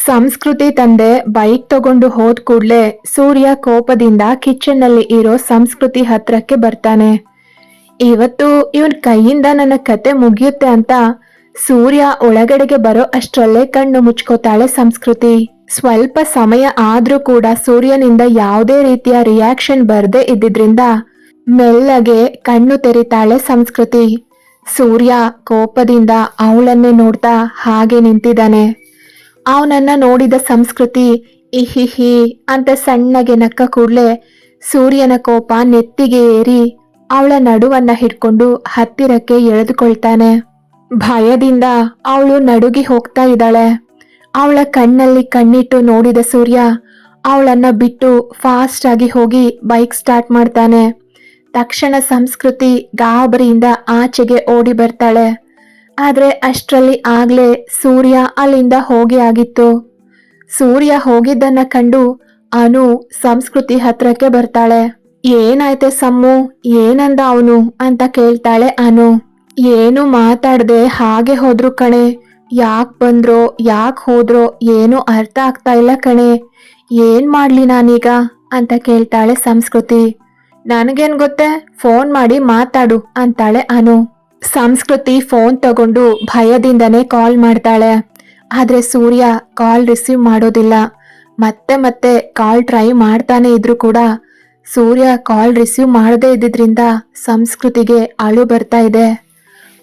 ಸಂಸ್ಕೃತಿ ತಂದೆ ಬೈಕ್ ತಗೊಂಡು ಹೋದ್ ಕೂಡ್ಲೆ ಸೂರ್ಯ ಕೋಪದಿಂದ ಕಿಚನ್ ನಲ್ಲಿ ಇರೋ ಸಂಸ್ಕೃತಿ ಹತ್ರಕ್ಕೆ ಬರ್ತಾನೆ. ಇವತ್ತು ಇವನ್ ಕೈಯಿಂದ ನನ್ನ ಕತೆ ಮುಗಿಯುತ್ತೆ ಅಂತ ಸೂರ್ಯ ಒಳಗಡೆಗೆ ಬರೋ ಅಷ್ಟ್ರಲ್ಲೇ ಕಣ್ಣು ಮುಚ್ಕೋತಾಳೆ ಸಂಸ್ಕೃತಿ. ಸ್ವಲ್ಪ ಸಮಯ ಆದ್ರೂ ಕೂಡ ಸೂರ್ಯನಿಂದ ಯಾವುದೇ ರೀತಿಯ ರಿಯಾಕ್ಷನ್ ಬರ್ದೇ ಇದ್ದಿದ್ರಿಂದ ಮೆಲ್ಲಗೆ ಕಣ್ಣು ತೆರಿತಾಳೆ ಸಂಸ್ಕೃತಿ. ಸೂರ್ಯ ಕೋಪದಿಂದ ಅವಳನ್ನೇ ನೋಡ್ತಾ ಹಾಗೆ ನಿಂತಿದ್ದಾನೆ. ಅವನನ್ನ ನೋಡಿದ ಸಂಸ್ಕೃತಿ ಇಹಿಹಿ ಅಂತ ಸಣ್ಣಗೆ ನಕ್ಕ ಕೂಡ್ಲೆ ಸೂರ್ಯನ ಕೋಪ ನೆತ್ತಿಗೆ ಏರಿ ಅವಳ ನಡುವನ್ನ ಹಿಡ್ಕೊಂಡು ಹತ್ತಿರಕ್ಕೆ ಎಳೆದುಕೊಳ್ತಾನೆ. ಭಯದಿಂದ ಅವಳು ನಡುಗಿ ಹೋಗ್ತಾ ಇದ್ದಾಳೆ. ಅವಳ ಕಣ್ಣಲ್ಲಿ ಕಣ್ಣಿಟ್ಟು ನೋಡಿದ ಸೂರ್ಯ ಅವಳನ್ನ ಬಿಟ್ಟು ಫಾಸ್ಟ್ ಆಗಿ ಹೋಗಿ ಬೈಕ್ ಸ್ಟಾರ್ಟ್ ಮಾಡ್ತಾನೆ. ತಕ್ಷಣ ಸಂಸ್ಕೃತಿ ಗಾಬರಿಯಿಂದ ಆಚೆಗೆ ಓಡಿ ಬರ್ತಾಳೆ. ಆದ್ರೆ ಅಷ್ಟರಲ್ಲಿ ಆಗ್ಲೇ ಸೂರ್ಯ ಅಲ್ಲಿಂದ ಹೋಗಿ ಆಗಿತ್ತು. ಸೂರ್ಯ ಹೋಗಿದ್ದನ್ನ ಕಂಡು ಅನು ಸಂಸ್ಕೃತಿ ಹತ್ರಕ್ಕೆ ಬರ್ತಾಳೆ. ಏನಾಯ್ತೆ ಸಮ್ಮು, ಏನಂದ ಅವನು ಅಂತ ಕೇಳ್ತಾಳೆ ಅನು. ಏನು ಮಾತಾಡ್ದೆ ಹಾಗೆ ಹೋದ್ರು ಕಣೆ, ಯಾಕ್ ಬಂದ್ರೋ ಯಾಕ್ ಹೋದ್ರೋ ಏನೂ ಅರ್ಥ ಆಗ್ತಾ ಇಲ್ಲ ಕಣೆ, ಏನ್ ಮಾಡ್ಲಿ ನಾನೀಗ ಅಂತ ಕೇಳ್ತಾಳೆ ಸಂಸ್ಕೃತಿ. ನನಗೇನ್ ಗೊತ್ತೇ, ಫೋನ್ ಮಾಡಿ ಮಾತಾಡು ಅಂತಾಳೆ ಅನು. ಸಂಸ್ಕೃತಿ ಫೋನ್ ತಗೊಂಡು ಭಯದಿಂದನೇ ಕಾಲ್ ಮಾಡ್ತಾಳೆ. ಆದ್ರೆ ಸೂರ್ಯ ಕಾಲ್ ರಿಸೀವ್ ಮಾಡೋದಿಲ್ಲ. ಮತ್ತೆ ಮತ್ತೆ ಕಾಲ್ ಟ್ರೈ ಮಾಡ್ತಾನೆ ಇದ್ರು ಕೂಡ ಸೂರ್ಯ ಕಾಲ್ ರಿಸೀವ್ ಮಾಡದೇ ಇದ್ದಿದ್ರಿಂದ ಸಂಸ್ಕೃತಿಗೆ ಅಳು ಬರ್ತಾ ಇದೆ.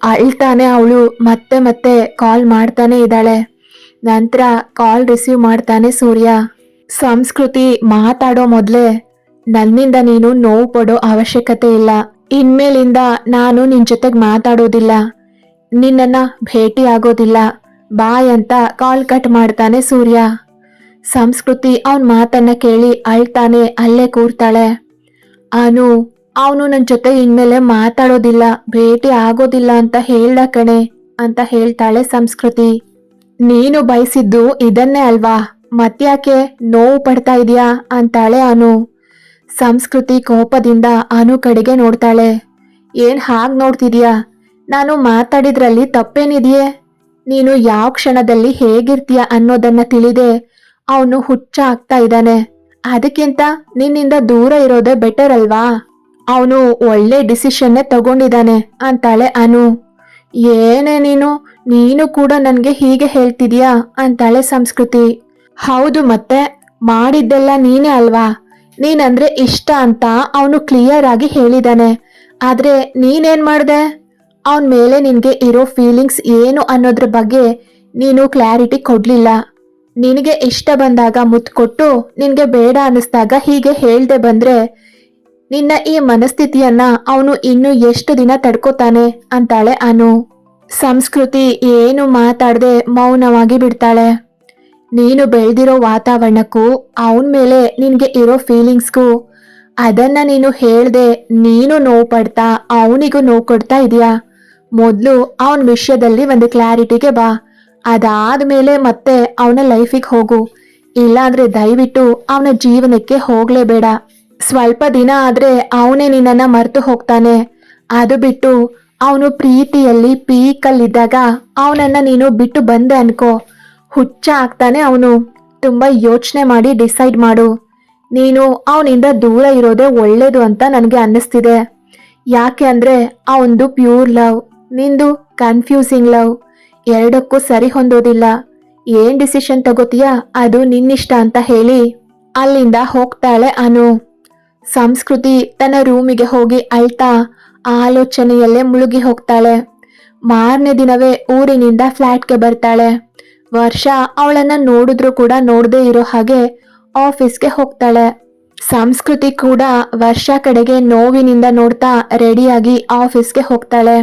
ಅಳ್ತಾನೆ ಅವಳು ಮತ್ತೆ ಮತ್ತೆ ಕಾಲ್ ಮಾಡ್ತಾನೆ ಇದ್ದಾಳೆ. ನಂತರ ಕಾಲ್ ರಿಸೀವ್ ಮಾಡ್ತಾನೆ ಸೂರ್ಯ. ಸಂಸ್ಕೃತಿ ಮಾತಾಡೋ ಮೊದ್ಲೇ, ನನ್ನಿಂದ ನೀನು ನೋವು ಪಡೋ ಅವಶ್ಯಕತೆ ಇಲ್ಲ, ಇನ್ಮೇಲಿಂದ ನಾನು ನಿನ್ ಜೊತೆಗೆ ಮಾತಾಡೋದಿಲ್ಲ, ನಿನ್ನನ್ನ ಭೇಟಿ ಆಗೋದಿಲ್ಲ, ಬಾಯ್ ಅಂತ ಕಾಲ್ ಕಟ್ ಮಾಡ್ತಾನೆ ಸೂರ್ಯ. ಸಂಸ್ಕೃತಿ ಅವನ್ ಮಾತನ್ನ ಕೇಳಿ ಅಳ್ತಾನೆ ಅಲ್ಲೇ ಕೂರ್ತಾಳೆ. ಅನು, ಅವನು ನನ್ನ ಜೊತೆ ಇನ್ಮೇಲೆ ಮಾತಾಡೋದಿಲ್ಲ, ಭೇಟಿ ಆಗೋದಿಲ್ಲ ಅಂತ ಹೇಳ್ದ ಕಣೆ ಅಂತ ಹೇಳ್ತಾಳೆ ಸಂಸ್ಕೃತಿ. ನೀನು ಬಯಸಿದ್ದು ಇದನ್ನೇ ಅಲ್ವಾ, ಮತ್ಯಾಕೆ ನೋವು ಪಡ್ತಾ ಇದೀಯಾ ಅಂತಾಳೆ ಅನು. ಸಂಸ್ಕೃತಿ ಕೋಪದಿಂದ ಅನು ಕಡೆಗೆ ನೋಡ್ತಾಳೆ. ಏನ್ ಹಾಗ್ ನೋಡ್ತಿದ್ಯಾ, ನಾನು ಮಾತಾಡಿದ್ರಲ್ಲಿ ತಪ್ಪೇನಿದೆಯೇ? ನೀನು ಯಾವ ಕ್ಷಣದಲ್ಲಿ ಹೇಗಿರ್ತೀಯ ಅನ್ನೋದನ್ನ ತಿಳಿದೆ ಅವನು ಹುಚ್ಚ ಆಗ್ತಾ ಇದ್ದಾನೆ. ಅದಕ್ಕಿಂತ ನಿನ್ನಿಂದ ದೂರ ಇರೋದೇ ಬೆಟರ್ ಅಲ್ವಾ? ಅವನು ಒಳ್ಳೆ ಡಿಸಿಷನ್ನೇ ತಗೊಂಡಿದ್ದಾನೆ ಅಂತಾಳೆ ಅನು. ಏನೇ ನೀನು ಕೂಡ ನನ್ಗೆ ಹೀಗೆ ಹೇಳ್ತಿದ್ಯಾ ಅಂತಾಳೆ ಸಂಸ್ಕೃತಿ. ಹೌದು, ಮತ್ತೆ ಮಾಡಿದ್ದೆಲ್ಲ ನೀನೇ ಅಲ್ವಾ, ನೀನಂದ್ರೆ ಇಷ್ಟ ಅಂತ ಅವನು ಕ್ಲಿಯರ್ ಆಗಿ ಹೇಳಿದಾನೆ. ಆದ್ರೆ ನೀನೇನ್ ಮಾಡ್ದೆ? ಅವನ ಮೇಲೆ ನಿನ್ಗೆ ಇರೋ ಫೀಲಿಂಗ್ಸ್ ಏನು ಅನ್ನೋದ್ರ ಬಗ್ಗೆ ನೀನು ಕ್ಲಾರಿಟಿ ಕೊಡ್ಲಿಲ್ಲ. ನಿನಗೆ ಇಷ್ಟ ಬಂದಾಗ ಮುತ್ತು ಕೊಟ್ಟು ನಿನ್ಗೆ ಬೇಡ ಅನ್ನಿಸ್ದಾಗ ಹೀಗೆ ಹೇಳ್ದೆ ಬಂದ್ರೆ ನಿನ್ನ ಈ ಮನಸ್ಥಿತಿಯನ್ನ ಅವನು ಇನ್ನು ಎಷ್ಟು ದಿನ ತಡ್ಕೋತಾನೆ ಅಂತಾಳೆ ಅನು. ಸಂಸ್ಕೃತಿ ಏನು ಮಾತಾಡದೆ ಮೌನವಾಗಿ ಬಿಡ್ತಾಳೆ. ನೀನು ಬೆಳೆದಿರೋ ವಾತಾವರಣಕ್ಕೂ ಅವನ ಮೇಲೆ ನಿನ್ಗೆ ಇರೋ ಫೀಲಿಂಗ್ಸ್ಗೂ ಅದನ್ನ ನೀನು ಹೇಳ್ದೆ ನೀನು ನೋವು ಪಡ್ತಾ ಅವನಿಗೂ ನೋವು ಕೊಡ್ತಾ ಇದೀಯಾ. ಮೊದಲು ಅವನ ವಿಷಯದಲ್ಲಿ ಒಂದು ಕ್ಲಾರಿಟಿಗೆ ಬಾ, ಅದಾದ್ಮೇಲೆ ಮತ್ತೆ ಅವನ ಲೈಫಿಗೆ ಹೋಗು. ಇಲ್ಲಾಂದ್ರೆ ದಯವಿಟ್ಟು ಅವನ ಜೀವನಕ್ಕೆ ಹೋಗ್ಲೇಬೇಡ. ಸ್ವಲ್ಪ ದಿನ ಆದ್ರೆ ಅವನೇ ನಿನ್ನನ್ನ ಮರೆತು ಹೋಗ್ತಾನೆ. ಅದು ಬಿಟ್ಟು ಅವನು ಪ್ರೀತಿಯಲ್ಲಿ ಪೀಕಲ್ಲಿದ್ದಾಗ ಅವನನ್ನ ನೀನು ಬಿಟ್ಟು ಬಂದೆ ಅನ್ಕೋ, ಹುಚ್ಚ ಆಗ್ತಾನೆ ಅವನು. ತುಂಬಾ ಯೋಚನೆ ಮಾಡಿ ಡಿಸೈಡ್ ಮಾಡು. ನೀನು ಅವನಿಂದ ದೂರ ಇರೋದೇ ಒಳ್ಳೇದು ಅಂತ ನನಗೆ ಅನ್ನಿಸ್ತಿದೆ. ಯಾಕೆ ಅಂದ್ರೆ ಅವನದು ಪ್ಯೂರ್ ಲವ್, ನಿಂದು ಕನ್ಫ್ಯೂಸಿಂಗ್ ಲವ್, ಎರಡಕ್ಕೂ ಸರಿ ಹೊಂದೋದಿಲ್ಲ. ಏನ್ ಡಿಸಿಷನ್ ತಗೋತೀಯಾ ಅದು ನಿನ್ನಿಷ್ಟ ಅಂತ ಹೇಳಿ ಅಲ್ಲಿಂದ ಹೋಗ್ತಾಳೆ ಅನು. ಸಂಸ್ಕೃತಿ ತನ್ನ ರೂಮಿಗೆ ಹೋಗಿ ಅಳ್ತಾ ಆಲೋಚನೆಯಲ್ಲೇ ಮುಳುಗಿ ಹೋಗ್ತಾಳೆ. ಮಾರನೇ ದಿನವೇ ಊರಿನಿಂದ ಫ್ಲಾಟ್ಗೆ ಬರ್ತಾಳೆ. ವರ್ಷ ಅವಳನ್ನ ನೋಡಿದ್ರು ಕೂಡ ನೋಡದೇ ಇರೋ ಹಾಗೆ ಆಫೀಸ್ಗೆ ಹೋಗ್ತಾಳೆ. ಸಂಸ್ಕೃತಿ ಕೂಡ ವರ್ಷ ಕಡೆಗೆ ನೋವಿನಿಂದ ನೋಡ್ತಾ ರೆಡಿಯಾಗಿ ಆಫೀಸ್ಗೆ ಹೋಗ್ತಾಳೆ.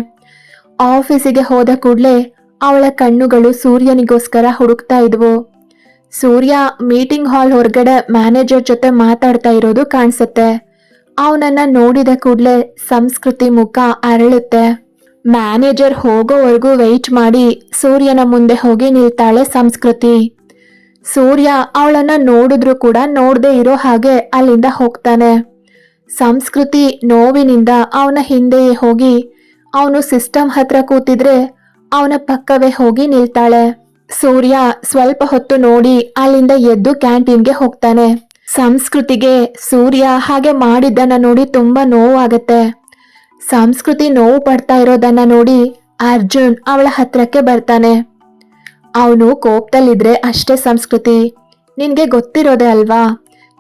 ಆಫೀಸಿಗೆ ಹೋದ ಕೂಡ್ಲೆ ಅವಳ ಕಣ್ಣುಗಳು ಸೂರ್ಯನಿಗೋಸ್ಕರ ಹುಡುಕ್ತಾ ಇದ್ವು. ಸೂರ್ಯ ಮೀಟಿಂಗ್ ಹಾಲ್ ಹೊರಗಡೆ ಮ್ಯಾನೇಜರ್ ಜೊತೆ ಮಾತಾಡ್ತಾ ಇರೋದು ಕಾಣಿಸುತ್ತೆ. ಅವನನ್ನ ನೋಡಿದ ಕೂಡ್ಲೆ ಸಂಸ್ಕೃತಿ ಮುಖ ಅರಳುತ್ತೆ. ಮ್ಯಾನೇಜರ್ ಹೋಗೋವರೆಗೂ ವೆಯ್ಟ್ ಮಾಡಿ ಸೂರ್ಯನ ಮುಂದೆ ಹೋಗಿ ನಿಲ್ತಾಳೆ ಸಂಸ್ಕೃತಿ. ಸೂರ್ಯ ಅವಳನ್ನ ನೋಡಿದ್ರು ಕೂಡ ನೋಡದೆ ಇರೋ ಹಾಗೆ ಅಲ್ಲಿಂದ ಹೋಗ್ತಾನೆ. ಸಂಸ್ಕೃತಿ ನೋವಿನಿಂದ ಅವನ ಹಿಂದೆಯೇ ಹೋಗಿ ಅವನು ಸಿಸ್ಟಮ್ ಹತ್ರ ಕೂತಿದ್ರೆ ಅವನ ಪಕ್ಕವೇ ಹೋಗಿ ನಿಲ್ತಾಳೆ. ಸೂರ್ಯ ಸ್ವಲ್ಪ ಹೊತ್ತು ನೋಡಿ ಅಲ್ಲಿಂದ ಎದ್ದು ಕ್ಯಾಂಟೀನ್ಗೆ ಹೋಗ್ತಾನೆ. ಸಂಸ್ಕೃತಿಗೆ ಸೂರ್ಯ ಹಾಗೆ ಮಾಡಿದ್ದನ್ನ ನೋಡಿ ತುಂಬಾ ನೋವಾಗತ್ತೆ. ಸಂಸ್ಕೃತಿ ನೋವು ಪಡ್ತಾ ಇರೋದನ್ನ ನೋಡಿ ಅರ್ಜುನ್ ಅವಳ ಹತ್ರಕ್ಕೆ ಬರ್ತಾನೆ. ಅವನು ಕೋಪದಲ್ಲಿದ್ರೆ ಅಷ್ಟೇ ಸಂಸ್ಕೃತಿ, ನಿನ್ಗೆ ಗೊತ್ತಿರೋದೆ ಅಲ್ವಾ,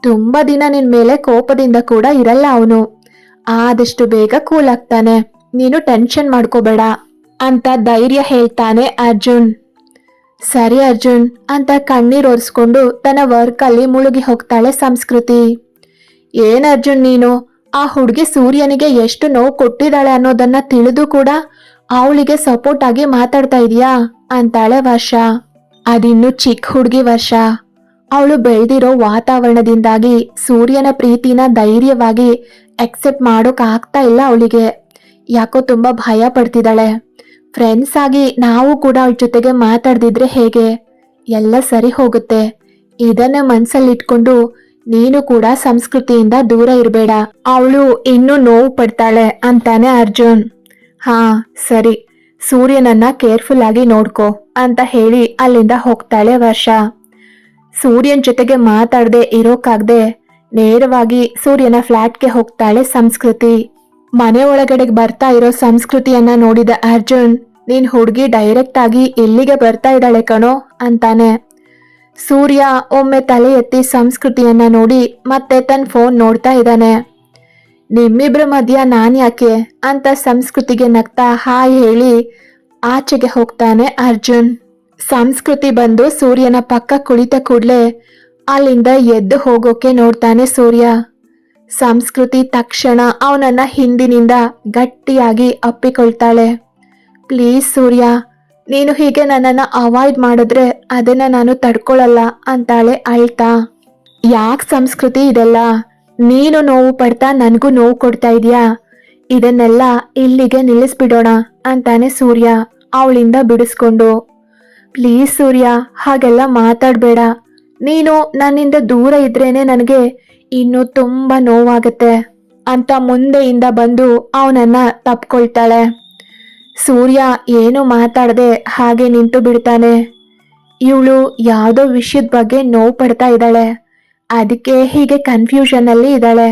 ತುಂಬಾ ದಿನ ನಿನ್ ಮೇಲೆ ಕೋಪದಿಂದ ಕೂಡ ಇರಲ್ಲ ಅವನು. ಆದಷ್ಟು ಬೇಗ ಕೂಲ್ ಆಗ್ತಾನೆ, ನೀನು ಟೆನ್ಷನ್ ಮಾಡ್ಕೋಬೇಡ ಅಂತ ಧೈರ್ಯ ಹೇಳ್ತಾನೆ ಅರ್ಜುನ್. ಸರಿ ಅರ್ಜುನ್ ಅಂತ ಕಣ್ಣೀರ್ ಒರೆಸ್ಕೊಂಡು ತನ್ನ ವರ್ಕ್ ಅಲ್ಲಿ ಮುಳುಗಿ ಹೋಗ್ತಾಳೆ ಸಂಸ್ಕೃತಿ. ಏನ್ ಅರ್ಜುನ್ ನೀನು ಆ ಹುಡುಗಿ ಸೂರ್ಯನಿಗೆ ಎಷ್ಟು ನೋವು ಕೊಟ್ಟಿದ್ದಾಳೆ ಅನ್ನೋದನ್ನ ತಿಳಿದು ಕೂಡ ಅವಳಿಗೆ ಸಪೋರ್ಟ್ ಆಗಿ ಮಾತಾಡ್ತಾ ಇದೀಯಾ ಅಂತಾಳೆ ವರ್ಷ. ಅದಿನ್ನು ಚಿಕ್ಕ ಹುಡುಗಿ ವರ್ಷ, ಅವಳು ಬೆಳೆದಿರೋ ವಾತಾವರಣದಿಂದಾಗಿ ಸೂರ್ಯನ ಪ್ರೀತಿನ ಧೈರ್ಯವಾಗಿ ಎಕ್ಸೆಪ್ಟ್ ಮಾಡೋಕ್ ಆಗ್ತಾ ಇಲ್ಲ ಅವಳಿಗೆ. ಯಾಕೋ ತುಂಬಾ ಭಯ ಪಡ್ತಿದ್ದಾಳೆ. ಫ್ರೆಂಡ್ಸ್ ಆಗಿ ನಾವು ಕೂಡ ಅವಳ ಜೊತೆಗೆ ಮಾತಾಡ್ದಿದ್ರೆ ಹೇಗೆ, ಎಲ್ಲ ಸರಿ ಹೋಗುತ್ತೆ. ಇದನ್ನ ಮನ್ಸಲ್ಲಿಟ್ಕೊಂಡು ನೀನು ಕೂಡ ಸಂಸ್ಕೃತಿಯಿಂದ ದೂರ ಇರಬೇಡ, ಅವಳು ಇನ್ನೂ ನೋವು ಪಡ್ತಾಳೆ ಅಂತಾನೆ ಅರ್ಜುನ್. ಹಾ ಸರಿ, ಸೂರ್ಯನನ್ನ ಕೇರ್ಫುಲ್ ಆಗಿ ನೋಡ್ಕೋ ಅಂತ ಹೇಳಿ ಅಲ್ಲಿಂದ ಹೋಗ್ತಾಳೆ ವರ್ಷ. ಸೂರ್ಯನ್ ಜೊತೆಗೆ ಮಾತಾಡದೆ ಇರೋಕಾಗ್ದೆ ನೇರವಾಗಿ ಸೂರ್ಯನ ಫ್ಲಾಟ್ಗೆ ಹೋಗ್ತಾಳೆ ಸಂಸ್ಕೃತಿ. ಮನೆ ಒಳಗಡೆಗೆ ಬರ್ತಾ ಇರೋ ಸಂಸ್ಕೃತಿಯನ್ನ ನೋಡಿದ ಅರ್ಜುನ್, ನೀನ್ ಹುಡುಗಿ ಡೈರೆಕ್ಟ್ ಆಗಿ ಇಲ್ಲಿಗೆ ಬರ್ತಾ ಇದ್ದಾಳೆ ಕಣೋ ಅಂತಾನೆ. ಸೂರ್ಯ ಒಮ್ಮೆ ತಲೆ ಎತ್ತಿ ಸಂಸ್ಕೃತಿಯನ್ನ ನೋಡಿ ಮತ್ತೆ ತನ್ನ ಫೋನ್ ನೋಡ್ತಾ ಇದ್ದಾನೆ. ನಿಮ್ಮಿಬ್ರ ಮಧ್ಯ ನಾನ್ ಯಾಕೆ ಅಂತ ಸಂಸ್ಕೃತಿಗೆ ನಗ್ತಾ ಹಾಯ್ ಹೇಳಿ ಆಚೆಗೆ ಹೋಗ್ತಾನೆ ಅರ್ಜುನ್. ಸಂಸ್ಕೃತಿ ಬಂದು ಸೂರ್ಯನ ಪಕ್ಕ ಕುಳಿತ ಕೂಡ್ಲೆ ಅಲ್ಲಿಂದ ಎದ್ದು ಹೋಗೋಕೆ ನೋಡ್ತಾನೆ ಸೂರ್ಯ. ಸಂಸ್ಕೃತಿ ತಕ್ಷಣ ಅವನನ್ನ ಹಿಂದಿನಿಂದ ಗಟ್ಟಿಯಾಗಿ ಅಪ್ಪಿಕೊಳ್ತಾಳೆ. ಪ್ಲೀಸ್ ಸೂರ್ಯ, ನೀನು ಹೀಗೆ ನನ್ನನ್ನ ಅವಾಯ್ಡ್ ಮಾಡಿದ್ರೆ ಅದನ್ನ ನಾನು ತಡ್ಕೊಳಲ್ಲ ಅಂತಾಳೆ ಅಳ್ತಾ. ಯಾಕೆ ಸಂಸ್ಕೃತಿ ಇದೆಲ್ಲ, ನೀನು ನೋವು ಪಡ್ತಾ ನನಗೂ ನೋವು ಕೊಡ್ತಾ ಇದೀಯಾ, ಇದನ್ನೆಲ್ಲ ಇಲ್ಲಿಗೆ ನಿಲ್ಲಿಸ್ಬಿಡೋಣ ಅಂತಾನೆ ಸೂರ್ಯ ಅವಳಿಂದ ಬಿಡಿಸ್ಕೊಂಡು. ಪ್ಲೀಸ್ ಸೂರ್ಯ, ಹಾಗೆಲ್ಲ ಮಾತಾಡಬೇಡ, ನೀನು ನನ್ನಿಂದ ದೂರ ಇದ್ರೇನೆ ನನಗೆ ಇನ್ನು ತುಂಬಾ ನೋವಾಗತ್ತೆ ಅಂತ ಮುಂದೆಯಿಂದ ಬಂದು ಅವನನ್ನ ತಪ್ಕೊಳ್ತಾಳೆ. ಸೂರ್ಯ ಏನು ಮಾತಾಡದೆ ಹಾಗೆ ನಿಂತು ಬಿಡ್ತಾನೆ. ಇವಳು ಯಾವುದೋ ವಿಷಯದ ಬಗ್ಗೆ ನೋವು ಪಡ್ತಾ ಇದ್ದಾಳೆ, ಅದಕ್ಕೆ ಹೀಗೆ ಕನ್ಫ್ಯೂಷನ್ ಅಲ್ಲಿ ಇದ್ದಾಳೆ,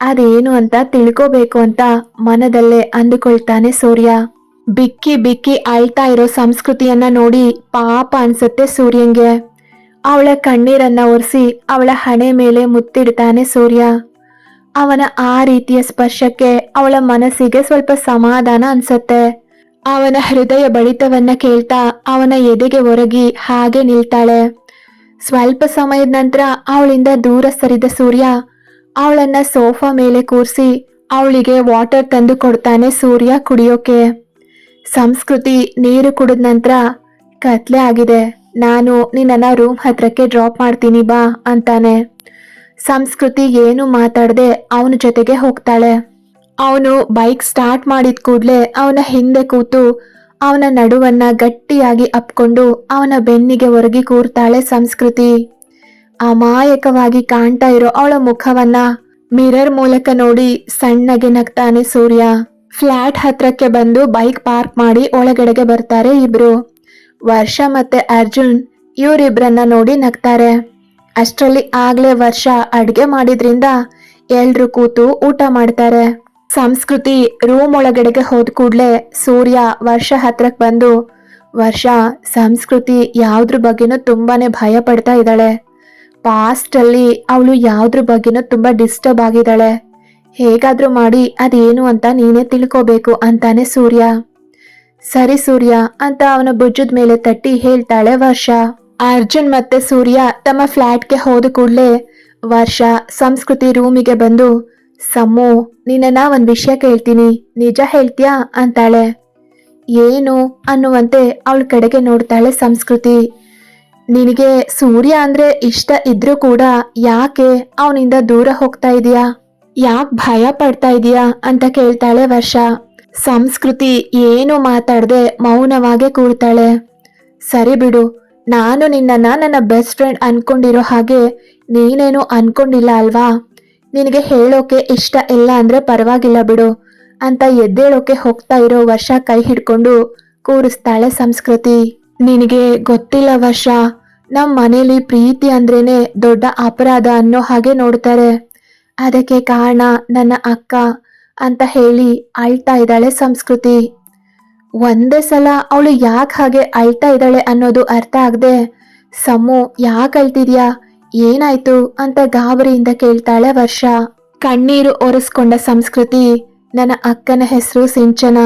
ಅದೇನು ಅಂತ ತಿಳ್ಕೋಬೇಕು ಅಂತ ಮನದಲ್ಲೇ ಅಂದುಕೊಳ್ತಾನೆ ಸೂರ್ಯ. ಬಿಕ್ಕಿ ಬಿಕ್ಕಿ ಅಳ್ತಾ ಇರೋ ಸಂಸ್ಕೃತಿಯನ್ನ ನೋಡಿ ಪಾಪ ಅನ್ಸುತ್ತೆ ಸೂರ್ಯಂಗೆ. ಅವಳ ಕಣ್ಣೀರನ್ನ ಒರೆಸಿ ಅವಳ ಹಣೆ ಮೇಲೆ ಮುತ್ತಿಡ್ತಾನೆ ಸೂರ್ಯ. ಅವನ ಆ ರೀತಿಯ ಸ್ಪರ್ಶಕ್ಕೆ ಅವಳ ಮನಸ್ಸಿಗೆ ಸ್ವಲ್ಪ ಸಮಾಧಾನ ಅನ್ಸತ್ತೆ. ಅವನ ಹೃದಯ ಬಡಿತವನ್ನ ಕೇಳ್ತಾ ಅವನ ಎದೆಗೆ ಒರಗಿ ಹಾಗೆ ನಿಲ್ತಾಳೆ. ಸ್ವಲ್ಪ ಸಮಯದ ನಂತರ ಅವಳಿಂದ ದೂರ ಸರಿದ ಸೂರ್ಯ ಅವಳನ್ನ ಸೋಫಾ ಮೇಲೆ ಕೂರಿಸಿ ಅವಳಿಗೆ ವಾಟರ್ ತಂದು ಕೊಡ್ತಾನೆ ಸೂರ್ಯ ಕುಡಿಯೋಕೆ. ಸಂಸ್ಕೃತಿ ನೀರು ಕುಡಿದ ನಂತರ ಕತ್ಲೆ ಆಗಿದೆ, ನಾನು ನಿನ್ನನ್ನ ರೂಮ್ ಹತ್ರಕ್ಕೆ ಡ್ರಾಪ್ ಮಾಡ್ತೀನಿ ಬಾ ಅಂತಾನೆ. ಸಂಸ್ಕೃತಿ ಏನು ಮಾತಾಡದೆ ಅವನ ಜೊತೆಗೆ ಹೋಗ್ತಾಳೆ. ಅವನು ಬೈಕ್ ಸ್ಟಾರ್ಟ್ ಮಾಡಿದ ಕೂಡ್ಲೆ ಅವನ ಹಿಂದೆ ಕೂತು ಅವನ ನಡುವನ್ನ ಗಟ್ಟಿಯಾಗಿ ಅಪ್ಕೊಂಡು ಅವನ ಬೆನ್ನಿಗೆ ಒರಗಿ ಕೂರ್ತಾಳೆ ಸಂಸ್ಕೃತಿ. ಅಮಾಯಕವಾಗಿ ಕಾಣ್ತಾ ಇರೋ ಅವಳ ಮುಖವನ್ನ ಮಿರರ್ ಮೂಲಕ ನೋಡಿ ಸಣ್ಣಗೆ ನಗ್ತಾನೆ ಸೂರ್ಯ. ಫ್ಲಾಟ್ ಹತ್ರಕ್ಕೆ ಬಂದು ಬೈಕ್ ಪಾರ್ಕ್ ಮಾಡಿ ಒಳಗಡೆಗೆ ಬರ್ತಾರೆ ಇಬ್ರು. ವರ್ಷ ಮತ್ತೆ ಅರ್ಜುನ್ ಇವರಿಬ್ರನ್ನ ನೋಡಿ ನಗ್ತಾರೆ. ಅಷ್ಟರಲ್ಲಿ ಆಗ್ಲೇ ವರ್ಷ ಅಡ್ಗೆ ಮಾಡಿದ್ರಿಂದ ಎಲ್ರು ಕೂತು ಊಟ ಮಾಡ್ತಾರೆ. ಸಂಸ್ಕೃತಿ ರೂಮ್ ಒಳಗಡೆಗೆ ಹೋದ ಕೂಡ್ಲೆ ಸೂರ್ಯ ವರ್ಷ ಹತ್ರಕ್ ಬಂದು, ವರ್ಷ, ಸಂಸ್ಕೃತಿ ಯಾವ್ದ್ರ ಬಗ್ಗೆನೂ ತುಂಬಾನೇ ಭಯ ಪಡ್ತಾ ಇದ್ದಾಳೆ, ಪಾಸ್ಟ್ ಅಲ್ಲಿ ಅವಳು ಯಾವ್ದ್ರ ಬಗ್ಗೆನೂ ತುಂಬಾ ಡಿಸ್ಟರ್ಬ್ ಆಗಿದ್ದಾಳೆ, ಹೇಗಾದ್ರೂ ಮಾಡಿ ಅದೇನು ಅಂತ ನೀನೇ ತಿಳ್ಕೋಬೇಕು ಅಂತಾನೆ ಸೂರ್ಯ. ಸರಿ ಸೂರ್ಯ ಅಂತ ಅವನ ಭುಜದ ಮೇಲೆ ತಟ್ಟಿ ಹೇಳ್ತಾಳೆ ವರ್ಷ. ಅರ್ಜುನ್ ಮತ್ತೆ ಸೂರ್ಯ ತಮ್ಮ ಫ್ಲಾಟ್ಗೆ ಹೋದ ಕೂಡ್ಲೆ ವರ್ಷ ಸಂಸ್ಕೃತಿ ರೂಮಿಗೆ ಬಂದು, ಸಮ್ಮು, ನಿನ್ನ ಒಂದ್ ವಿಷಯ ಕೇಳ್ತೀನಿ, ನಿಜ ಹೇಳ್ತೀಯಾ ಅಂತಾಳೆ. ಏನು ಅನ್ನುವಂತೆ ಅವಳ ಕಡೆಗೆ ನೋಡ್ತಾಳೆ ಸಂಸ್ಕೃತಿ. ನಿನಗೆ ಸೂರ್ಯ ಅಂದ್ರೆ ಇಷ್ಟ ಇದ್ರೂ ಕೂಡ ಯಾಕೆ ಅವನಿಂದ ದೂರ ಹೋಗ್ತಾ ಇದೀಯಾ, ಯಾಕೆ ಭಯ ಪಡ್ತಾ ಇದೀಯಾ ಅಂತ ಕೇಳ್ತಾಳೆ ವರ್ಷ. ಸಂಸ್ಕೃತಿ ಏನು ಮಾತಾಡದೆ ಮೌನವಾಗೆ ಕೂರ್ತಾಳೆ. ಸರಿ ಬಿಡು, ನಾನು ನಿನ್ನನ್ನ ನನ್ನ ಬೆಸ್ಟ್ ಫ್ರೆಂಡ್ ಅನ್ಕೊಂಡಿರೋ ಹಾಗೆ ನೀನೇನು ಅನ್ಕೊಂಡಿಲ್ಲ ಅಲ್ವಾ, ನಿನಗೆ ಹೇಳೋಕೆ ಇಷ್ಟ ಇಲ್ಲ ಅಂದ್ರೆ ಪರವಾಗಿಲ್ಲ ಬಿಡು ಅಂತ ಎದ್ದೇಳೋಕೆ ಹೋಗ್ತಾ ಇರೋ ವರ್ಷ ಕೈ ಹಿಡ್ಕೊಂಡು ಕೂರಿಸ್ತಾಳೆ ಸಂಸ್ಕೃತಿ. ನಿನಗೆ ಗೊತ್ತಿಲ್ಲ ವರ್ಷ, ನಮ್ಮ ಮನೇಲಿ ಪ್ರೀತಿ ಅಂದ್ರೇನೆ ದೊಡ್ಡ ಅಪರಾಧ ಅನ್ನೋ ಹಾಗೆ ನೋಡ್ತಾರೆ. ಅದಕ್ಕೆ ಕಾರಣ ನನ್ನ ಅಕ್ಕ ಅಂತ ಹೇಳಿ ಅಳ್ತಾ ಇದ್ದಾಳೆ ಸಂಸ್ಕೃತಿ. ಒಂದೇ ಸಲ ಅವಳು ಯಾಕೆ ಹಾಗೆ ಅಳ್ತಾ ಇದ್ದಾಳೆ ಅನ್ನೋದು ಅರ್ಥ ಆಗದೆ, ಸಮು ಯಾಕೆ ಅಳ್ತಿದ್ಯಾ, ಏನಾಯ್ತು ಅಂತ ಗಾಬರಿಯಿಂದ ಕೇಳ್ತಾಳೆ ವರ್ಷ. ಕಣ್ಣೀರು ಒರೆಸ್ಕೊಂಡ ಸಂಸ್ಕೃತಿ, ನನ್ನ ಅಕ್ಕನ ಹೆಸರು ಸಿಂಚನ,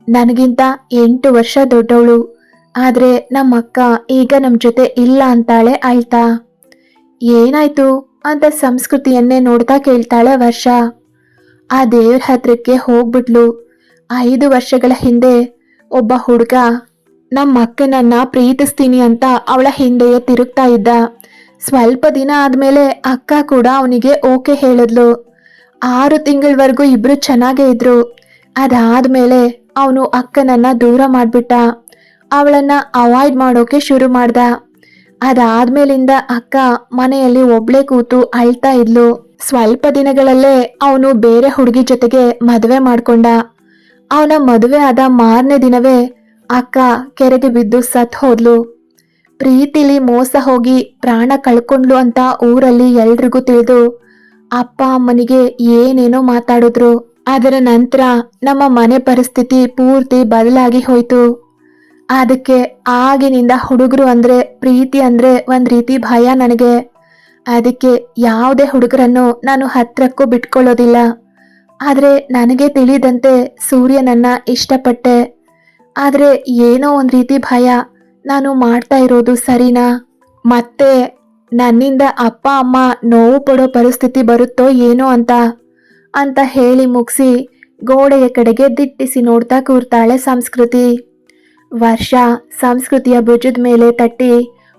ನನಗಿಂತ 8 ವರ್ಷ ದೊಡ್ಡವಳು. ಆದ್ರೆ ನಮ್ಮಕ್ಕ ಈಗ ನಮ್ ಜೊತೆ ಇಲ್ಲ ಅಂತಾಳೆ ಅಳ್ತಾ. ಏನಾಯ್ತು ಅಂತ ಸಂಸ್ಕೃತಿಯನ್ನೇ ನೋಡ್ತಾ ಕೇಳ್ತಾಳೆ ವರ್ಷ. ಆ ದೇವ್ರ ಹತ್ರಕ್ಕೆ ಹೋಗ್ಬಿಟ್ಲು. 5 ವರ್ಷಗಳ ಹಿಂದೆ ಒಬ್ಬ ಹುಡುಗ ನಮ್ಮ ಅಕ್ಕನನ್ನ ಪ್ರೀತಿಸ್ತೀನಿ ಅಂತ ಅವಳ ಹಿಂದೆಯೇ ತಿರುಗ್ತಾ ಇದ್ದ. ಸ್ವಲ್ಪ ದಿನ ಆದ್ಮೇಲೆ ಅಕ್ಕ ಕೂಡ ಅವನಿಗೆ ಓಕೆ ಹೇಳಿದ್ಲು. 6 ತಿಂಗಳವರೆಗೂ ಇಬ್ರು ಚೆನ್ನಾಗೇ ಇದ್ರು. ಅದಾದ್ಮೇಲೆ ಅವನು ಅಕ್ಕನನ್ನ ದೂರ ಮಾಡ್ಬಿಟ್ಟ. ಅವಳನ್ನ ಅವಾಯ್ಡ್ ಮಾಡೋಕೆ ಶುರು ಮಾಡ್ದ. ಅದಾದ್ಮೇಲಿಂದ ಅಕ್ಕ ಮನೆಯಲ್ಲಿ ಒಬ್ಳೆ ಕೂತು ಅಳ್ತಾ ಇದ್ಲು. ಸ್ವಲ್ಪ ದಿನಗಳಲ್ಲೇ ಅವನು ಬೇರೆ ಹುಡುಗಿ ಜೊತೆಗೆ ಮದುವೆ ಮಾಡ್ಕೊಂಡ. ಅವನ ಮದುವೆ ಆದ ಮಾರನೇ ದಿನವೇ ಅಕ್ಕ ಕೆರೆಗೆ ಬಿದ್ದು ಸತ್ ಹೋದ್ಲು. ಪ್ರೀತಿಲಿ ಮೋಸ ಹೋಗಿ ಪ್ರಾಣ ಕಳ್ಕೊಂಡ್ಲು ಅಂತ ಊರಲ್ಲಿ ಎಲ್ರಿಗೂ ತಿಳಿದು ಅಪ್ಪ ಅಮ್ಮನಿಗೆ ಏನೇನೋ ಮಾತಾಡಿದ್ರು. ಅದರ ನಂತರ ನಮ್ಮ ಮನೆ ಪರಿಸ್ಥಿತಿ ಪೂರ್ತಿ ಬದಲಾಗಿ ಹೋಯ್ತು. ಅದಕ್ಕೆ ಆಗಿನಿಂದ ಹುಡುಗರು ಅಂದ್ರೆ ಪ್ರೀತಿ ಅಂದ್ರೆ ಒಂದ್ ರೀತಿ ಭಯ ನನಗೆ. ಅದಕ್ಕೆ ಯಾವುದೇ ಹುಡುಗರನ್ನು ನಾನು ಹತ್ರಕ್ಕೂ ಬಿಟ್ಕೊಳ್ಳೋದಿಲ್ಲ. ಆದ್ರೆ ನನಗೆ ತಿಳಿದಂತೆ ಸೂರ್ಯನನ್ನ ಇಷ್ಟಪಟ್ಟೆ. ಆದ್ರೆ ಏನೋ ಒಂದ್ ರೀತಿ ಭಯ, ನಾನು ಮಾಡ್ತಾ ಇರೋದು ಸರಿನಾ, ಮತ್ತೆ ನನ್ನಿಂದ ಅಪ್ಪ ಅಮ್ಮ ನೋವು ಪಡೋ ಪರಿಸ್ಥಿತಿ ಬರುತ್ತೋ ಏನೋ ಅಂತ ಹೇಳಿ ಮುಗಿಸಿ ಗೋಡೆಯ ಕಡೆಗೆ ದಿಟ್ಟಿಸಿ ನೋಡ್ತಾ ಕೂರ್ತಾಳೆ ಸಂಸ್ಕೃತಿ. ವರ್ಷ ಸಂಸ್ಕೃತಿಯ ಭುಜದ ಮೇಲೆ ತಟ್ಟಿ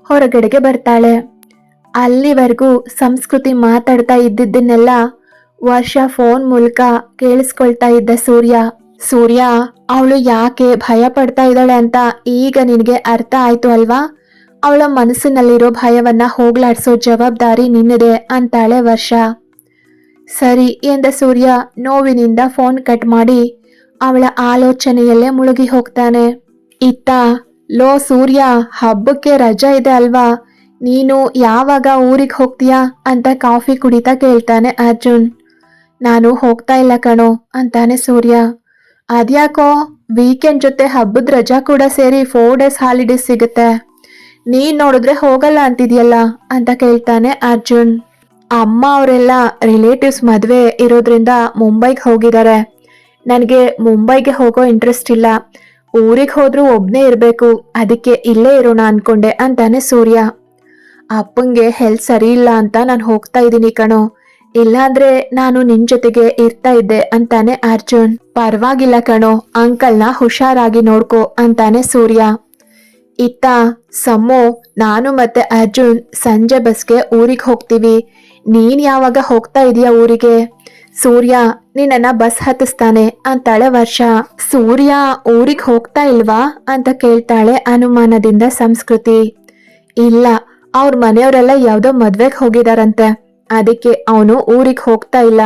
ಹೊರಗಡೆಗೆ ಬರ್ತಾಳೆ. ಅಲ್ಲಿವರೆಗೂ ಸಂಸ್ಕೃತಿ ಮಾತಾಡ್ತಾ ಇದ್ದಿದ್ದನ್ನೆಲ್ಲ ವರ್ಷ ಫೋನ್ ಮೂಲಕ ಕೇಳಿಸ್ಕೊಳ್ತಾ ಇದ್ದ ಸೂರ್ಯ, ಅವಳು ಯಾಕೆ ಭಯ ಪಡ್ತಾ ಇದ್ದಾಳೆ ಅಂತ ಈಗ ನಿನಗೆ ಅರ್ಥ ಆಯ್ತು ಅಲ್ವಾ? ಅವಳ ಮನಸ್ಸಿನಲ್ಲಿರೋ ಭಯವನ್ನ ಹೋಗ್ಲಾಡ್ಸೋ ಜವಾಬ್ದಾರಿ ನಿನ್ನದೆ ಅಂತಾಳೆ ವರ್ಷ. ಸರಿ ಎಂದ ಸೂರ್ಯ ನೋವಿನಿಂದ ಫೋನ್ ಕಟ್ ಮಾಡಿ ಅವಳ ಆಲೋಚನೆಯಲ್ಲೇ ಮುಳುಗಿ ಹೋಗ್ತಾನೆ. ಇತ್ತ, ಲೋ ಸೂರ್ಯ, ಹಬ್ಬಕ್ಕೆ ರಜಾ ಇದೆ ಅಲ್ವಾ, ನೀನು ಯಾವಾಗ ಊರಿಗೆ ಹೋಗ್ತೀಯಾ ಅಂತ ಕಾಫಿ ಕುಡಿತಾ ಕೇಳ್ತಾನೆ ಅರ್ಜುನ್. ನಾನು ಹೋಗ್ತಾ ಇಲ್ಲ ಕಣೋ ಅಂತಾನೆ ಸೂರ್ಯ. ಅದ್ಯಾಕೋ, ವೀಕೆಂಡ್ ಜೊತೆ ಹಬ್ಬದ ರಜಾ ಕೂಡ ಸೇರಿ 4 days ಹಾಲಿಡೇಸ್ ಸಿಗುತ್ತೆ, ನೀನ್ ನೋಡಿದ್ರೆ ಹೋಗಲ್ಲ ಅಂತಿದ್ಯಲ್ಲ ಅಂತ ಕೇಳ್ತಾನೆ ಅರ್ಜುನ್. ಅಮ್ಮ ಅವರೆಲ್ಲ ರಿಲೇಟಿವ್ಸ್ ಮದುವೆ ಇರೋದ್ರಿಂದ ಮುಂಬೈಗೆ ಹೋಗಿದ್ದಾರೆ. ನನಗೆ ಮುಂಬೈಗೆ ಹೋಗೋ ಇಂಟ್ರೆಸ್ಟ್ ಇಲ್ಲ. ಊರಿಗೆ ಹೋದ್ರೂ ಒಬ್ನೇ ಇರಬೇಕು, ಅದಕ್ಕೆ ಇಲ್ಲೇ ಇರೋಣ ಅನ್ಕೊಂಡೆ ಅಂತಾನೆ ಸೂರ್ಯ. ಅಪ್ಪಂಗೆ ಹೆಲ್ತ್ ಸರಿ ಇಲ್ಲ ಅಂತ ನಾನು ಹೋಗ್ತಾ ಇದ್ದೀನಿ ಕಣೋ, ಇಲ್ಲಾಂದ್ರೆ ನಾನು ನಿನ್ ಜೊತೆಗೆ ಇರ್ತಾ ಇದ್ದೆ ಅಂತಾನೆ ಅರ್ಜುನ್. ಪರವಾಗಿಲ್ಲ ಕಣೋ, ಅಂಕಲ್ನ ಹುಷಾರಾಗಿ ನೋಡ್ಕೋ ಅಂತಾನೆ ಸೂರ್ಯ. ಇತ್ತ ಸಮ್ಮು, ನಾನು ಮತ್ತೆ ಅರ್ಜುನ್ ಸಂಜೆ ಬಸ್ಗೆ ಊರಿಗೆ ಹೋಗ್ತೀವಿ, ನೀನ್ ಯಾವಾಗ ಹೋಗ್ತಾ ಇದೀಯಾ ಊರಿಗೆ? ಸೂರ್ಯ ನಿನ್ನ ಬಸ್ ಹತ್ತಿಸ್ತಾನೆ ಅಂತಾಳೆ ವರ್ಷ. ಸೂರ್ಯ ಊರಿಗೆ ಹೋಗ್ತಾ ಇಲ್ವಾ ಅಂತ ಕೇಳ್ತಾಳೆ ಅನುಮಾನದಿಂದ ಸಂಸ್ಕೃತಿ. ಇಲ್ಲ, ಅವ್ರ ಮನೆಯವರೆಲ್ಲ ಯಾವ್ದೋ ಮದ್ವೆಗೆ ಹೋಗಿದಾರಂತೆ, ಅದಕ್ಕೆ ಅವನು ಊರಿಗೆ ಹೋಗ್ತಾ ಇಲ್ಲ,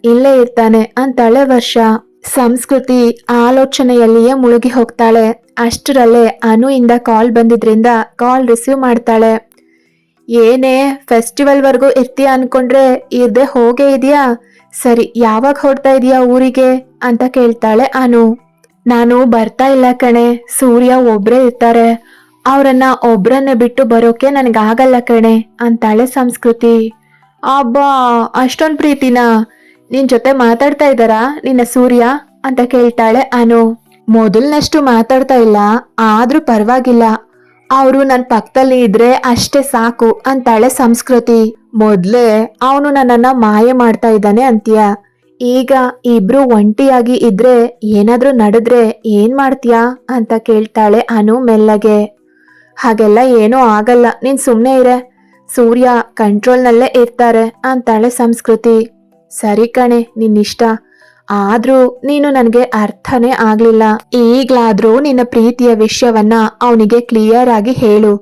ಇಲ್ಲೇ ಇರ್ತಾನೆ ಅಂತಾಳೆ ವರ್ಷ. ಸಂಸ್ಕೃತಿ ಆಲೋಚನೆಯಲ್ಲಿಯೇ ಮುಳುಗಿ ಹೋಗ್ತಾಳೆ. ಅಷ್ಟರಲ್ಲೇ ಅನುಯಿಂದ ಕಾಲ್ ಬಂದಿದ್ರಿಂದ ಕಾಲ್ ರಿಸೀವ್ ಮಾಡ್ತಾಳೆ. ಏನೇ ಫೆಸ್ಟಿವಲ್ ವರ್ಗೂ ಇರ್ತೀಯ ಅನ್ಕೊಂಡ್ರೆ ಇರ್ದೆ ಹೋಗೇ ಇದೆಯಾ? ಸರಿ, ಯಾವಾಗ ಹೊರಡ್ತಾ ಇದೀಯಾ ಊರಿಗೆ ಅಂತ ಕೇಳ್ತಾಳೆ ಅನು. ನಾನು ಬರ್ತಾ ಇಲ್ಲ ಕಣೆ, ಸೂರ್ಯ ಒಬ್ರೇ ಇರ್ತಾರೆ, ಅವರನ್ನ ಒಬ್ರನ್ನೇ ಬಿಟ್ಟು ಬರೋಕೆ ನನಗಾಗಲ್ಲ ಕಣೆ ಅಂತಾಳೆ ಸಂಸ್ಕೃತಿ. ಅಬ್ಬಾ, ಅಷ್ಟೊಂದು ಪ್ರೀತಿನಾ? ನಿನ್ ಜೊತೆ ಮಾತಾಡ್ತಾ ಇದ್ದಾರಾ ನಿನ್ನ ಸೂರ್ಯ ಅಂತ ಕೇಳ್ತಾಳೆ ಅನು. ಮೊದಲ್ನಷ್ಟು ಮಾತಾಡ್ತಾ ಇಲ್ಲ, ಆದ್ರೂ ಪರವಾಗಿಲ್ಲ, ಅವರು ನನ್ನ ಪಕ್ಕದಲ್ಲಿ ಇದ್ರೆ ಅಷ್ಟೇ ಸಾಕು ಅಂತಾಳೆ ಸಂಸ್ಕೃತಿ. ಮೊದ್ಲೇ ಅವನು ನನ್ನನ್ನ ಮಾಯ ಮಾಡ್ತಾ ಇದ್ದಾನೆ ಅಂತೀಯ, ಈಗ ಇಬ್ರು ಒಂಟಿಯಾಗಿ ಇದ್ರೆ ಏನಾದ್ರೂ ನಡೆದ್ರೆ ಏನ್ ಮಾಡ್ತೀಯಾ ಅಂತ ಕೇಳ್ತಾಳೆ ಅನು ಮೆಲ್ಲಗೆ. ಹಾಗೆಲ್ಲ ಏನೂ ಆಗಲ್ಲ, ನೀನ್ ಸುಮ್ನೆ ಇರೆ, ಸೂರ್ಯ ಕಂಟ್ರೋಲ್ನಲ್ಲೇ ಇರ್ತಾರೆ ಅಂತಾಳೆ ಸಂಸ್ಕೃತಿ. ಸರಿ ಕಣೆ, ನಿನ್ನಿಷ್ಟ, ಆದ್ರೂ ನೀನು ನನಗೆ ಅರ್ಥನೇ ಆಗ್ಲಿಲ್ಲ. ಈಗ್ಲಾದ್ರೂ ನಿನ್ನ ಪ್ರೀತಿಯ ವಿಷಯವನ್ನ ಅವನಿಗೆ ಕ್ಲಿಯರ್ ಆಗಿ ಹೇಳು,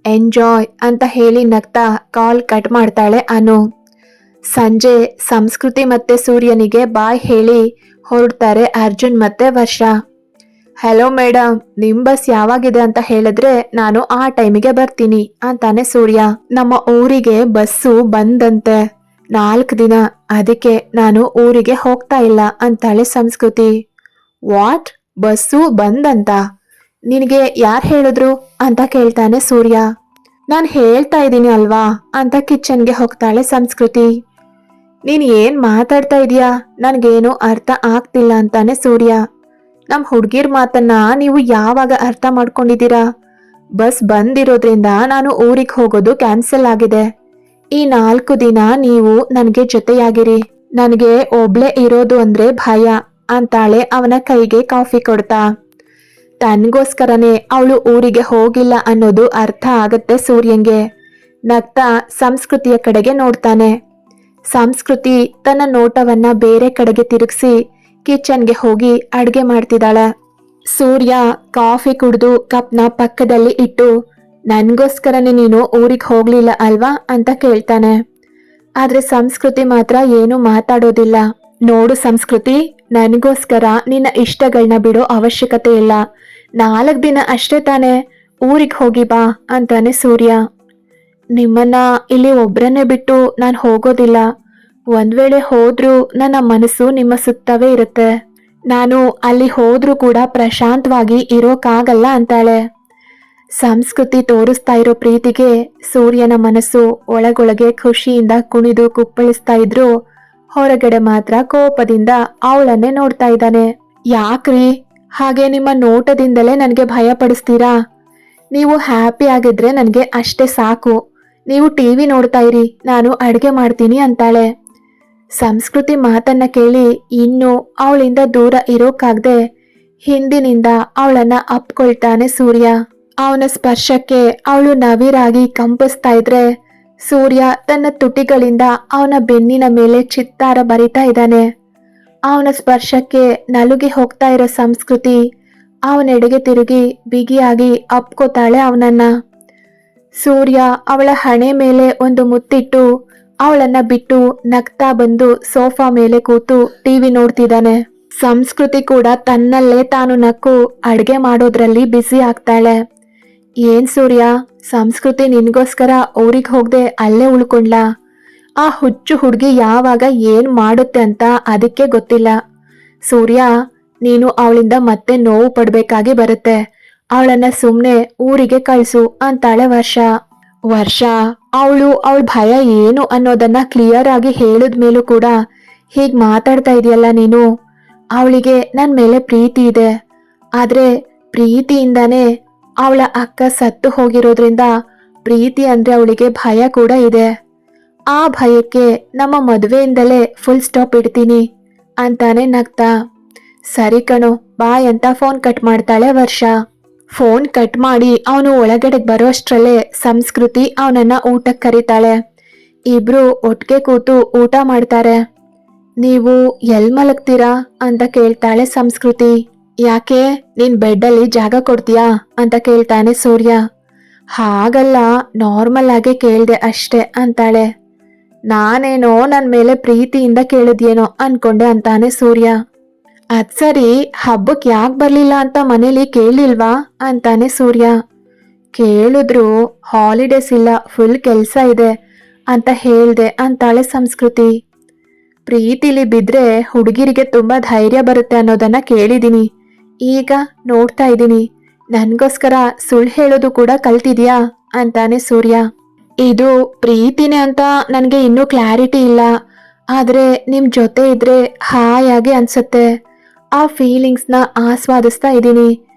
ಎಂಜಾಯ್ ಅಂತ ಹೇಳಿ ನಗ್ತಾ ಕಾಲ್ ಕಟ್ ಮಾಡ್ತಾಳೆ ಅನು. ಸಂಜೆ ಸಂಸ್ಕೃತಿ ಮತ್ತೆ ಸೂರ್ಯನಿಗೆ ಬಾಯ್ ಹೇಳಿ ಹೊರಡ್ತಾರೆ ಅರ್ಜುನ್ ಮತ್ತೆ ವರ್ಷ. ಹಲೋ ಮೇಡಮ್, ನಿಮ್ ಬಸ್ ಯಾವಾಗಿದೆ ಅಂತ ಹೇಳಿದ್ರೆ ನಾನು ಆ ಟೈಮಿಗೆ ಬರ್ತೀನಿ ಅಂತಾನೆ ಸೂರ್ಯ. ನಮ್ಮ ಊರಿಗೆ ಬಸ್ಸು ಬಂದಂತೆ 4 ದಿನ, ಅದಕ್ಕೆ ನಾನು ಊರಿಗೆ ಹೋಗ್ತಾ ಇಲ್ಲ ಅಂತಾಳೆ ಸಂಸ್ಕೃತಿ. ವಾಟ್, ಬಸ್ಸು ಬಂದಂತ? ನಿನಗೆ ಯಾರು ಹೇಳಿದ್ರು ಅಂತ ಕೇಳ್ತಾನೆ ಸೂರ್ಯ. ನಾನು ಹೇಳ್ತಾ ಇದ್ದೀನಿ ಅಲ್ವಾ ಅಂತ ಕಿಚನ್ಗೆ ಹೋಗ್ತಾಳೆ ಸಂಸ್ಕೃತಿ. ನೀನ್ ಏನ್ ಮಾತಾಡ್ತಾ ಇದೀಯಾ, ನನ್ಗೇನು ಅರ್ಥ ಆಗ್ತಿಲ್ಲ ಅಂತಾನೆ ಸೂರ್ಯ. ನಮ್ ಹುಡ್ಗಿರ್ ಮಾತನ್ನ ನೀವು ಯಾವಾಗ ಅರ್ಥ ಮಾಡ್ಕೊಂಡಿದ್ದೀರಾ? ಬಸ್ ಬಂದಿರೋದ್ರಿಂದ ನಾನು ಊರಿಗೆ ಹೋಗೋದು ಕ್ಯಾನ್ಸಲ್ ಆಗಿದೆ. ಈ 4 ದಿನ ನೀವು ನನಗೆ ಜೊತೆಯಾಗಿರಿ. ನನಗೆ ಒಬ್ಳೆ ಇರೋದು ಅಂದ್ರೆ ಭಯ ಅಂತಾಳೆ ಅವನ ಕೈಗೆ ಕಾಫಿ ಕೊಡ್ತಾ. ತನ್ಗೋಸ್ಕರನೇ ಅವಳು ಊರಿಗೆ ಹೋಗಿಲ್ಲ ಅನ್ನೋದು ಅರ್ಥ ಆಗತ್ತೆ ಸೂರ್ಯಂಗೆ. ನಗ್ತಾ ಸಂಸ್ಕೃತಿಯ ಕಡೆಗೆ ನೋಡ್ತಾನೆ. ಸಂಸ್ಕೃತಿ ತನ್ನ ನೋಟವನ್ನ ಬೇರೆ ಕಡೆಗೆ ತಿರುಗಿಸಿ ಕಿಚನ್ಗೆ ಹೋಗಿ ಅಡ್ಗೆ ಮಾಡ್ತಿದ್ದಾಳೆ. ಸೂರ್ಯ ಕಾಫಿ ಕುಡಿದು ಕಪ್ನ ಪಕ್ಕದಲ್ಲಿ ಇಟ್ಟು, ನನ್ಗೋಸ್ಕರನೇ ನೀನು ಊರಿಗೆ ಹೋಗ್ಲಿಲ್ಲ ಅಲ್ವಾ ಅಂತ ಕೇಳ್ತಾನೆ. ಆದ್ರೆ ಸಂಸ್ಕೃತಿ ಮಾತ್ರ ಏನು ಮಾತಾಡೋದಿಲ್ಲ. ನೋಡು ಸಂಸ್ಕೃತಿ, ನನಗೋಸ್ಕರ ನಿನ್ನ ಇಷ್ಟಗಳನ್ನ ಬಿಡೋ ಅವಶ್ಯಕತೆ ಇಲ್ಲ. 4 ದಿನ ಅಷ್ಟೇ ತಾನೆ, ಊರಿಗೆ ಹೋಗಿ ಬಾ ಅಂತಾನೆ ಸೂರ್ಯ. ನಿಮ್ಮನ್ನ ಇಲ್ಲಿ ಒಬ್ರನ್ನೇ ಬಿಟ್ಟು ನಾನು ಹೋಗೋದಿಲ್ಲ. ಒಂದ್ ವೇಳೆ ಹೋದ್ರೂ ನನ್ನ ಮನಸ್ಸು ನಿಮ್ಮ ಸುತ್ತವೇ ಇರುತ್ತೆ. ನಾನು ಅಲ್ಲಿ ಹೋದ್ರೂ ಕೂಡ ಪ್ರಶಾಂತವಾಗಿ ಇರೋಕ್ಕಾಗಲ್ಲ ಅಂತಾಳೆ. ಸಂಸ್ಕೃತಿ ತೋರಿಸ್ತಾ ಇರೋ ಪ್ರೀತಿಗೆ ಸೂರ್ಯನ ಮನಸ್ಸು ಒಳಗೊಳಗೆ ಖುಷಿಯಿಂದ ಕುಣಿದು ಕುಪ್ಪಳಿಸ್ತಾ ಇದ್ರು ಹೊರಗಡೆ ಮಾತ್ರ ಕೋಪದಿಂದ ಅವಳನ್ನೇ ನೋಡ್ತಾ ಇದ್ದಾನೆ. ಯಾಕ್ರಿ ಹಾಗೆ ನಿಮ್ಮ ನೋಟದಿಂದಲೇ ನನಗೆ ಭಯ ಪಡಿಸ್ತೀರಾ? ನೀವು ಹ್ಯಾಪಿ ಆಗಿದ್ರೆ ನನಗೆ ಅಷ್ಟೇ ಸಾಕು. ನೀವು ಟಿವಿ ನೋಡ್ತಾ ಇರಿ, ನಾನು ಅಡ್ಗೆ ಮಾಡ್ತೀನಿ ಅಂತಾಳೆ. ಸಂಸ್ಕೃತಿ ಮಾತನ್ನ ಕೇಳಿ ಇನ್ನು ಅವಳಿಂದ ದೂರ ಇರೋಕ್ಕಾಗ್ದೆ ಹಿಂದಿನಿಂದ ಅವಳನ್ನ ಅಪ್ಕೊಳ್ತಾನೆ ಸೂರ್ಯ. ಅವನ ಸ್ಪರ್ಶಕ್ಕೆ ಅವಳು ನವಿರಾಗಿ ಕಂಪಿಸ್ತಾ ಇದ್ರೆ ಸೂರ್ಯ ತನ್ನ ತುಟಿಗಳಿಂದ ಅವನ ಬೆನ್ನಿನ ಮೇಲೆ ಚಿತ್ತಾರ ಬರಿತಾ ಇದ್ದಾನೆ. ಅವನ ಸ್ಪರ್ಶಕ್ಕೆ ನಲುಗಿ ಹೋಗ್ತಾ ಇರೋ ಸಂಸ್ಕೃತಿ ಅವನೆಡೆಗೆ ತಿರುಗಿ ಬಿಗಿಯಾಗಿ ಅಪ್ಕೋತಾಳೆ ಅವನನ್ನ. ಸೂರ್ಯ ಅವಳ ಹಣೆ ಮೇಲೆ ಒಂದು ಮುತ್ತಿಟ್ಟು ಅವಳನ್ನ ಬಿಟ್ಟು ನಗ್ತಾ ಬಂದು ಸೋಫಾ ಮೇಲೆ ಕೂತು ಟಿವಿ ನೋಡ್ತಿದ್ದಾನೆ. ಸಂಸ್ಕೃತಿ ಕೂಡ ತನ್ನಲ್ಲೇ ತಾನು ನಕ್ಕು ಅಡ್ಗೆ ಮಾಡೋದ್ರಲ್ಲಿ ಬ್ಯುಸಿ ಆಗ್ತಾಳೆ. ಏನ್ ಸೂರ್ಯ, ಸಂಸ್ಕೃತಿ ನಿನ್ಗೋಸ್ಕರ ಊರಿಗೆ ಹೋಗದೆ ಅಲ್ಲೇ ಉಳ್ಕೊಂಡ್ಲಾ? ಆ ಹುಚ್ಚು ಹುಡುಗಿ ಯಾವಾಗ ಏನ್ ಮಾಡುತ್ತೆ ಅಂತ ಅದಕ್ಕೆ ಗೊತ್ತಿಲ್ಲ. ಸೂರ್ಯ, ನೀನು ಅವಳಿಂದ ಮತ್ತೆ ನೋವು ಪಡ್ಬೇಕಾಗಿ ಬರುತ್ತೆ. ಅವಳನ್ನ ಸುಮ್ನೆ ಊರಿಗೆ ಕಳ್ಸು ಅಂತಾಳೆ ವರ್ಷ. ಅವಳ ಭಯ ಏನು ಅನ್ನೋದನ್ನ ಕ್ಲಿಯರ್ ಆಗಿ ಹೇಳಿದ್ಮೇಲೂ ಕೂಡ ಹೀಗ್ ಮಾತಾಡ್ತಾ ಇದೆಯಲ್ಲ ನೀನು. ಅವಳಿಗೆ ನನ್ ಮೇಲೆ ಪ್ರೀತಿ ಇದೆ, ಆದ್ರೆ ಪ್ರೀತಿಯಿಂದಾನೇ ಅವಳ ಅಕ್ಕ ಸತ್ತು ಹೋಗಿರೋದ್ರಿಂದ ಪ್ರೀತಿ ಅಂದ್ರೆ ಅವಳಿಗೆ ಭಯ ಕೂಡ ಇದೆ. ಆ ಭಯಕ್ಕೆ ನಮ್ಮ ಮದುವೆಯಿಂದಲೇ ಫುಲ್ ಸ್ಟಾಪ್ ಇಡ್ತೀನಿ ಅಂತಾನೆ ನಗ್ತಾ. ಸರಿ ಕಣೋ ಬಾಯ್ ಅಂತ ಫೋನ್ ಕಟ್ ಮಾಡ್ತಾಳೆ ವರ್ಷ. ಫೋನ್ ಕಟ್ ಮಾಡಿ ಅವನು ಒಳಗಡೆ ಬರೋಷ್ಟ್ರಲ್ಲೇ ಸಂಸ್ಕೃತಿ ಅವನನ್ನ ಊಟಕ್ಕೆ ಕರೀತಾಳೆ. ಇಬ್ರು ಒಟ್ಟಿಗೆ ಕೂತು ಊಟ ಮಾಡ್ತಾರೆ. ನೀವು ಎಲ್ ಮಲಗ್ತೀರಾ ಅಂತ ಕೇಳ್ತಾಳೆ ಸಂಸ್ಕೃತಿ. ಯಾಕೆ, ನೀನ್ ಬೆಡ್ಡಲ್ಲಿ ಜಾಗ ಕೊಡ್ತೀಯಾ ಅಂತ ಕೇಳ್ತಾನೆ ಸೂರ್ಯ. ಹಾಗಲ್ಲ, ನಾರ್ಮಲ್ ಆಗಿ ಕೇಳ್ದೆ ಅಷ್ಟೆ ಅಂತಾಳೆ. ನಾನೇನೋ ನನ್ ಮೇಲೆ ಪ್ರೀತಿಯಿಂದ ಕೇಳಿದ್ಯೇನೋ ಅನ್ಕೊಂಡೆ ಅಂತಾನೆ ಸೂರ್ಯ. ಅದ್ ಸರಿ, ಹಬ್ಬಕ್ ಯಾಕೆ ಬರ್ಲಿಲ್ಲ ಅಂತ ಮನೇಲಿ ಕೇಳಿಲ್ವಾ ಅಂತಾನೆ ಸೂರ್ಯ. ಕೇಳಿದ್ರು ಹಾಲಿಡೇಸ್ ಇಲ್ಲ, ಫುಲ್ ಕೆಲ್ಸ ಇದೆ ಅಂತ ಹೇಳ್ದೆ ಅಂತಾಳೆ ಸಂಸ್ಕೃತಿ. ಪ್ರೀತಿಲಿ ಬಿದ್ರೆ ಹುಡುಗಿರಿಗೆ ತುಂಬಾ ಧೈರ್ಯ ಬರುತ್ತೆ ಅನ್ನೋದನ್ನ ಕೇಳಿದೀನಿ. ಈಗ ನೋಡ್ತಾ ಇದ್ದೀನಿ, ನನ್ಗೋಸ್ಕರ ಸುಳ್ಳು ಹೇಳೋದು ಕೂಡ ಕಲ್ತಿದ್ಯಾ ಅಂತಾನೆ ಸೂರ್ಯ. ಇದು ಪ್ರೀತಿನೇ ಅಂತ ನನ್ಗೆ ಇನ್ನೂ ಕ್ಲಾರಿಟಿ ಇಲ್ಲ, ಆದ್ರೆ ನಿಮ್ ಜೊತೆ ಇದ್ರೆ ಹಾಯಾಗಿ ಅನ್ಸುತ್ತೆ. ಆ ಫೀಲಿಂಗ್ಸ್ನ ಆಸ್ವಾದಿಸ್ತಾ ಇದ್ದೀನಿ.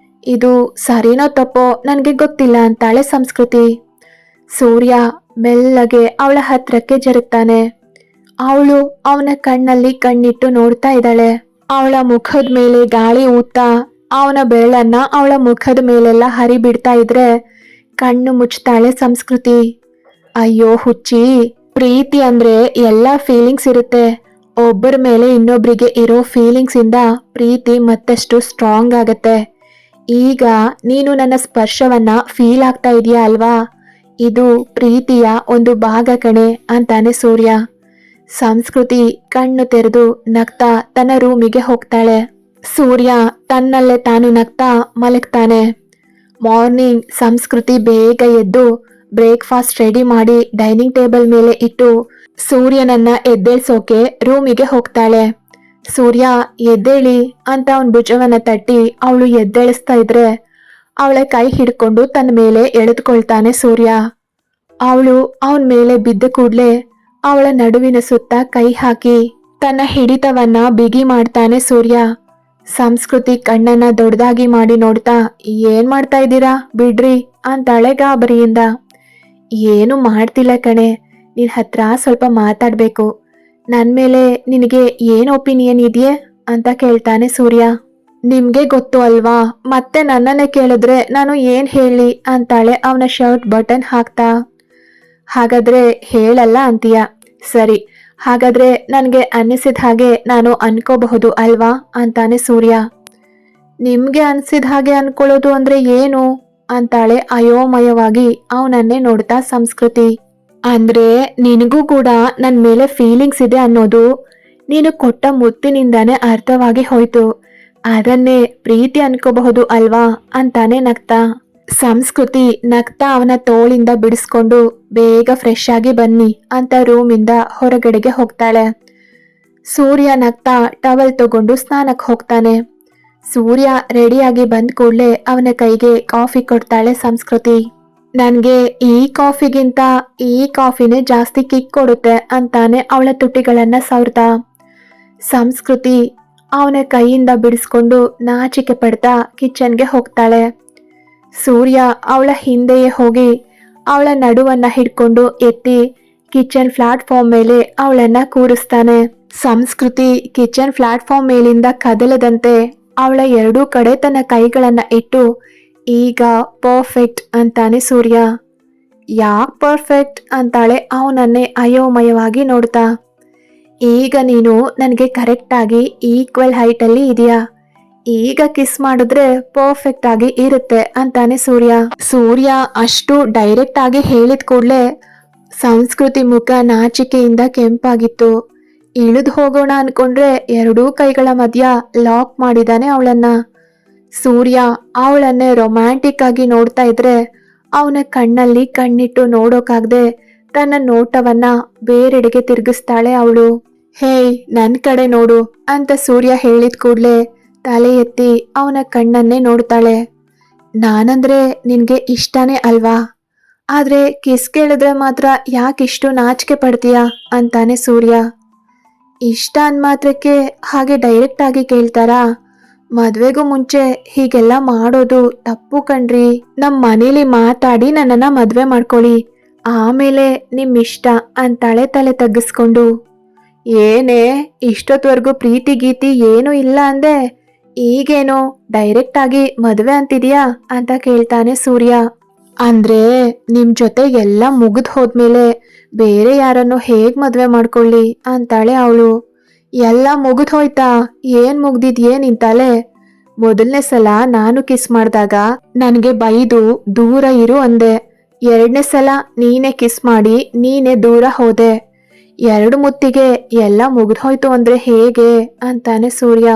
ಇದು ಸರಿನೋ ತಪ್ಪೋ ನನಗೆ ಗೊತ್ತಿಲ್ಲ ಅಂತಾಳೆ ಸಂಸ್ಕೃತಿ. ಸೂರ್ಯ ಮೆಲ್ಲಗೆ ಅವಳ ಹತ್ರಕ್ಕೆ ಜರುಗ್ತಾನೆ. ಅವಳು ಅವನ ಕಣ್ಣಲ್ಲಿ ಕಣ್ಣಿಟ್ಟು ನೋಡ್ತಾ ಇದ್ದಾಳೆ. ಅವಳ ಮುಖದ ಮೇಲೆ ಗಾಳಿ ಊದ್ತಾ ಅವನ ಬೆರಳನ್ನ ಅವಳ ಮುಖದ ಮೇಲೆಲ್ಲ ಹರಿಬಿಡ್ತಾ ಇದ್ರೆ ಕಣ್ಣು ಮುಚ್ತಾಳೆ ಸಂಸ್ಕೃತಿ. ಅಯ್ಯೋ ಹುಚ್ಚಿ, ಪ್ರೀತಿ ಅಂದ್ರೆ ಎಲ್ಲ ಫೀಲಿಂಗ್ಸ್ ಇರುತ್ತೆ. ಒಬ್ಬರ ಮೇಲೆ ಇನ್ನೊಬ್ರಿಗೆ ಇರೋ ಫೀಲಿಂಗ್ಸ್ ಇಂದ ಪ್ರೀತಿ ಮತ್ತಷ್ಟು ಸ್ಟ್ರಾಂಗ್ ಆಗತ್ತೆ. ಈಗ ನೀನು ನನ್ನ ಸ್ಪರ್ಶವನ್ನ ಫೀಲ್ ಆಗ್ತಾ ಇದೆಯಾ ಅಲ್ವಾ? ಇದು ಪ್ರೀತಿಯ ಒಂದು ಭಾಗ ಕಣೆ ಅಂತಾನೆ ಸೂರ್ಯ. ಸಂಸ್ಕೃತಿ ಕಣ್ಣು ತೆರೆದು ನಗ್ತಾ ತನ್ನ ರೂಮಿಗೆ ಹೋಗ್ತಾಳೆ. ಸೂರ್ಯ ತನ್ನಲ್ಲೇ ತಾನು ನಗ್ತಾ ಮಲಗ್ತಾನೆ. ಮಾರ್ನಿಂಗ್ ಸಂಸ್ಕೃತಿ ಬೇಗ ಎದ್ದು ಬ್ರೇಕ್ಫಾಸ್ಟ್ ರೆಡಿ ಮಾಡಿ ಡೈನಿಂಗ್ ಟೇಬಲ್ ಮೇಲೆ ಇಟ್ಟು ಸೂರ್ಯನನ್ನ ಎದ್ದೇಳ್ಸೋಕೆ ರೂಮಿಗೆ ಹೋಗ್ತಾಳೆ. ಸೂರ್ಯ ಎದ್ದೇಳಿ ಅಂತ ಅವನ್ ಭುಜವನ್ನ ತಟ್ಟಿ ಅವಳು ಎದ್ದೇಳಿಸ್ತಾ ಇದ್ರೆ ಅವಳ ಕೈ ಹಿಡ್ಕೊಂಡು ತನ್ನ ಮೇಲೆ ಎಳೆದುಕೊಳ್ತಾನೆ ಸೂರ್ಯ. ಅವಳು ಅವನ ಮೇಲೆ ಬಿದ್ದ ಕೂಡ್ಲೆ ಅವಳ ನಡುವಿನ ಸುತ್ತ ಕೈ ಹಾಕಿ ತನ್ನ ಹಿಡಿತವನ್ನ ಬಿಗಿ ಮಾಡ್ತಾನೆ ಸೂರ್ಯ. ಸಂಸ್ಕೃತಿ ಕಣ್ಣನ್ನ ದೊಡ್ಡದಾಗಿ ಮಾಡಿ ನೋಡ್ತಾ, ಏನ್ ಮಾಡ್ತಾ ಇದ್ದೀರಾ ಬಿಡ್ರಿ ಅಂತಾಳೆ ಗಾಬರಿಯಿಂದ. ಏನು ಮಾಡ್ತಿಲ್ಲ ಕಣೆ, ನಿನ್ ಹತ್ರ ಸ್ವಲ್ಪ ಮಾತಾಡ್ಬೇಕು. ನನ್ ಮೇಲೆ ನಿನಗೆ ಏನ್ ಒಪಿನಿಯನ್ ಇದೆಯೇ ಅಂತ ಕೇಳ್ತಾನೆ ಸೂರ್ಯ. ನಿಮ್ಗೆ ಗೊತ್ತು ಅಲ್ವಾ, ಮತ್ತೆ ನನ್ನನ್ನೇ ಕೇಳಿದ್ರೆ ನಾನು ಏನ್ ಹೇಳಿ ಅಂತಾಳೆ ಅವನ ಶರ್ಟ್ ಬಟನ್ ಹಾಕ್ತಾ. ಹಾಗಾದ್ರೆ ಹೇಳಲ್ಲ ಅಂತೀಯ, ಸರಿ, ಹಾಗಾದ್ರೆ ನನ್ಗೆ ಅನ್ನಿಸಿದ ಹಾಗೆ ನಾನು ಅನ್ಕೋಬಹುದು ಅಲ್ವಾ ಅಂತಾನೆ ಸೂರ್ಯ. ನಿಮ್ಗೆ ಅನ್ಸಿದ ಹಾಗೆ ಅನ್ಕೊಳ್ಳೋದು ಅಂದ್ರೆ ಏನು ಅಂತಾಳೆ ಅಯೋಮಯವಾಗಿ ಅವನನ್ನೇ ನೋಡ್ತಾ ಸಂಸ್ಕೃತಿ. ಅಂದ್ರೆ ನಿನಗೂ ಕೂಡ ನನ್ ಮೇಲೆ ಫೀಲಿಂಗ್ಸ್ ಇದೆ ಅನ್ನೋದು ನೀನು ಕೊಟ್ಟ ಮುತ್ತಿನಿಂದಾನೇ ಅರ್ಥವಾಗಿ ಹೋಯ್ತು. ಅದನ್ನೇ ಪ್ರೀತಿ ಅನ್ಕೋಬಹುದು ಅಲ್ವಾ ಅಂತಾನೆ ನಗ್ತಾ. ಸಂಸ್ಕೃತಿ ನಗ್ತಾ ಅವನ ತೋಳಿಂದ ಬಿಡಿಸ್ಕೊಂಡು ಬೇಗ ಫ್ರೆಶ್ ಆಗಿ ಬನ್ನಿ ಅಂತ ರೂಮಿಂದ ಹೊರಗಡೆಗೆ ಹೋಗ್ತಾಳೆ. ಸೂರ್ಯ ನಗ್ತಾ ಟವಲ್ ತಗೊಂಡು ಸ್ನಾನಕ್ಕೆ ಹೋಗ್ತಾನೆ. ಸೂರ್ಯ ರೆಡಿಯಾಗಿ ಬಂದ್ ಕೂಡ್ಲೆ ಅವನ ಕೈಗೆ ಕಾಫಿ ಕೊಡ್ತಾಳೆ ಸಂಸ್ಕೃತಿ. ನನ್ಗೆ ಈ ಕಾಫಿಗಿಂತ ಈ ಕಾಫಿನೇ ಜಾಸ್ತಿ ಕಿಕ್ ಕೊಡುತ್ತೆ ಅಂತಾನೆ ಅವಳ ತುಟಿಗಳನ್ನ ಸವರ್ತಾ. ಸಂಸ್ಕೃತಿ ಅವನ ಕೈಯಿಂದ ಬಿಡಿಸ್ಕೊಂಡು ನಾಚಿಕೆ ಪಡ್ತಾ ಕಿಚನ್ಗೆ ಹೋಗ್ತಾಳೆ. ಸೂರ್ಯ ಅವಳ ಹಿಂದೆಯೇ ಹೋಗಿ ಅವಳ ನಡುವನ್ನ ಹಿಡ್ಕೊಂಡು ಎತ್ತಿ ಕಿಚನ್ ಪ್ಲಾಟ್ಫಾರ್ಮ್ ಮೇಲೆ ಅವಳನ್ನ ಕೂರಿಸ್ತಾನೆ. ಸಂಸ್ಕೃತಿ ಕಿಚನ್ ಪ್ಲಾಟ್ಫಾರ್ಮ್ ಮೇಲಿಂದ ಕದಲದಂತೆ ಅವಳ ಎರಡೂ ಕಡೆ ತನ್ನ ಕೈಗಳನ್ನ ಇಟ್ಟು, ಈಗ ಪರ್ಫೆಕ್ಟ್ ಅಂತಾನೆ ಸೂರ್ಯ. ಯಾಕ್ ಪರ್ಫೆಕ್ಟ್ ಅಂತಾಳೆ ಅವನನ್ನೇ ಅಯೋಮಯವಾಗಿ ನೋಡ್ತಾ. ಈಗ ನೀನು ನನಗೆ ಕರೆಕ್ಟ್ ಆಗಿ ಈಕ್ವಲ್ ಹೈಟ್ ಅಲ್ಲಿ ಇದೆಯಾ, ಈಗ ಕಿಸ್ ಮಾಡಿದ್ರೆ ಪರ್ಫೆಕ್ಟ್ ಆಗಿ ಇರುತ್ತೆ ಅಂತಾನೆ ಸೂರ್ಯ. ಸೂರ್ಯ ಅಷ್ಟು ಡೈರೆಕ್ಟ್ ಆಗಿ ಹೇಳಿದ ಕೂಡ್ಲೆ ಸಂಸ್ಕೃತಿ ಮುಖ ನಾಚಿಕೆಯಿಂದ ಕೆಂಪಾಗಿತ್ತು. ಇಳಿದು ಹೋಗೋಣ ಅನ್ಕೊಂಡ್ರೆ ಎರಡೂ ಕೈಗಳ ಮಧ್ಯ ಲಾಕ್ ಮಾಡಿದಾನೆ ಅವಳನ್ನ. ಸೂರ್ಯ ಅವಳನ್ನೇ ರೊಮ್ಯಾಂಟಿಕ್ ಆಗಿ ನೋಡ್ತಾ ಇದ್ರೆ ಅವನ ಕಣ್ಣಲ್ಲಿ ಕಣ್ಣಿಟ್ಟು ನೋಡೋಕಾಗ್ದೆ ತನ್ನ ನೋಟವನ್ನ ಬೇರೆಡೆಗೆ ತಿರುಗಿಸ್ತಾಳೆ ಅವಳು. ಹೇಯ್, ನನ್ ಕಡೆ ನೋಡು ಅಂತ ಸೂರ್ಯ ಹೇಳಿದ ಕೂಡ್ಲೆ ತಲೆ ಎತ್ತಿ ಅವನ ಕಣ್ಣನ್ನೇ ನೋಡ್ತಾಳೆ. ನಾನಂದ್ರೆ ನಿನ್ಗೆ ಇಷ್ಟನೇ ಅಲ್ವಾ, ಆದ್ರೆ ಕಿಸ್ ಕೇಳಿದ್ರೆ ಮಾತ್ರ ಯಾಕಿಷ್ಟು ನಾಚಿಕೆ ಪಡ್ತೀಯ ಅಂತಾನೆ ಸೂರ್ಯ. ಇಷ್ಟ ಅಂದ್ ಮಾತ್ರಕ್ಕೆ ಹಾಗೆ ಡೈರೆಕ್ಟ್ ಆಗಿ ಕೇಳ್ತಾರಾ? ಮದ್ವೆಗೂ ಮುಂಚೆ ಹೀಗೆಲ್ಲ ಮಾಡೋದು ತಪ್ಪು ಕಣ್ರಿ. ನಮ್ ಮನೇಲಿ ಮಾತಾಡಿ ನನ್ನನ್ನ ಮದ್ವೆ ಮಾಡ್ಕೊಳ್ಳಿ, ಆಮೇಲೆ ನಿಮ್ ಇಷ್ಟ ಅಂತಾಳೆ ತಲೆ ತಗ್ಗಿಸ್ಕೊಂಡು. ಏನೇ ಇಷ್ಟೊತ್ವರೆಗೂ ಪ್ರೀತಿ ಗೀತಿ ಏನೂ ಇಲ್ಲ ಅಂದೆ, ಈಗೇನೋ ಡೈರೆಕ್ಟ್ ಆಗಿ ಮದ್ವೆ ಅಂತಿದ್ಯಾ ಅಂತ ಕೇಳ್ತಾನೆ ಸೂರ್ಯ. ಅಂದ್ರೆ ನಿಮ್ ಜೊತೆ ಎಲ್ಲ ಮುಗಿದ್ ಹೋದ್ಮೇಲೆ ಬೇರೆ ಯಾರನ್ನು ಹೇಗ್ ಮದ್ವೆ ಮಾಡ್ಕೊಳ್ಳಿ ಅಂತಾಳೆ ಅವಳು. ಎಲ್ಲ ಮುಗಿದ್ ಹೋಯ್ತಾ? ಏನ್ ಮುಗ್ದಿದ್ಯೇ ನಿಂತಾಳೆ? ಮೊದಲನೇ ಸಲ ನಾನು ಕಿಸ್ ಮಾಡಿದಾಗ ನನ್ಗೆ ಬೈದು ದೂರ ಇರು ಅಂದೆ. ಎರಡನೇ ಸಲ ನೀನೇ ಕಿಸ್ ಮಾಡಿ ನೀನೇ ದೂರ ಹೋದೆ. ಎರಡು ಮುತ್ತಿಗೆ ಎಲ್ಲ ಮುಗಿದ್ ಹೋಯ್ತು ಅಂದ್ರೆ ಹೇಗೆ ಅಂತಾನೆ ಸೂರ್ಯ.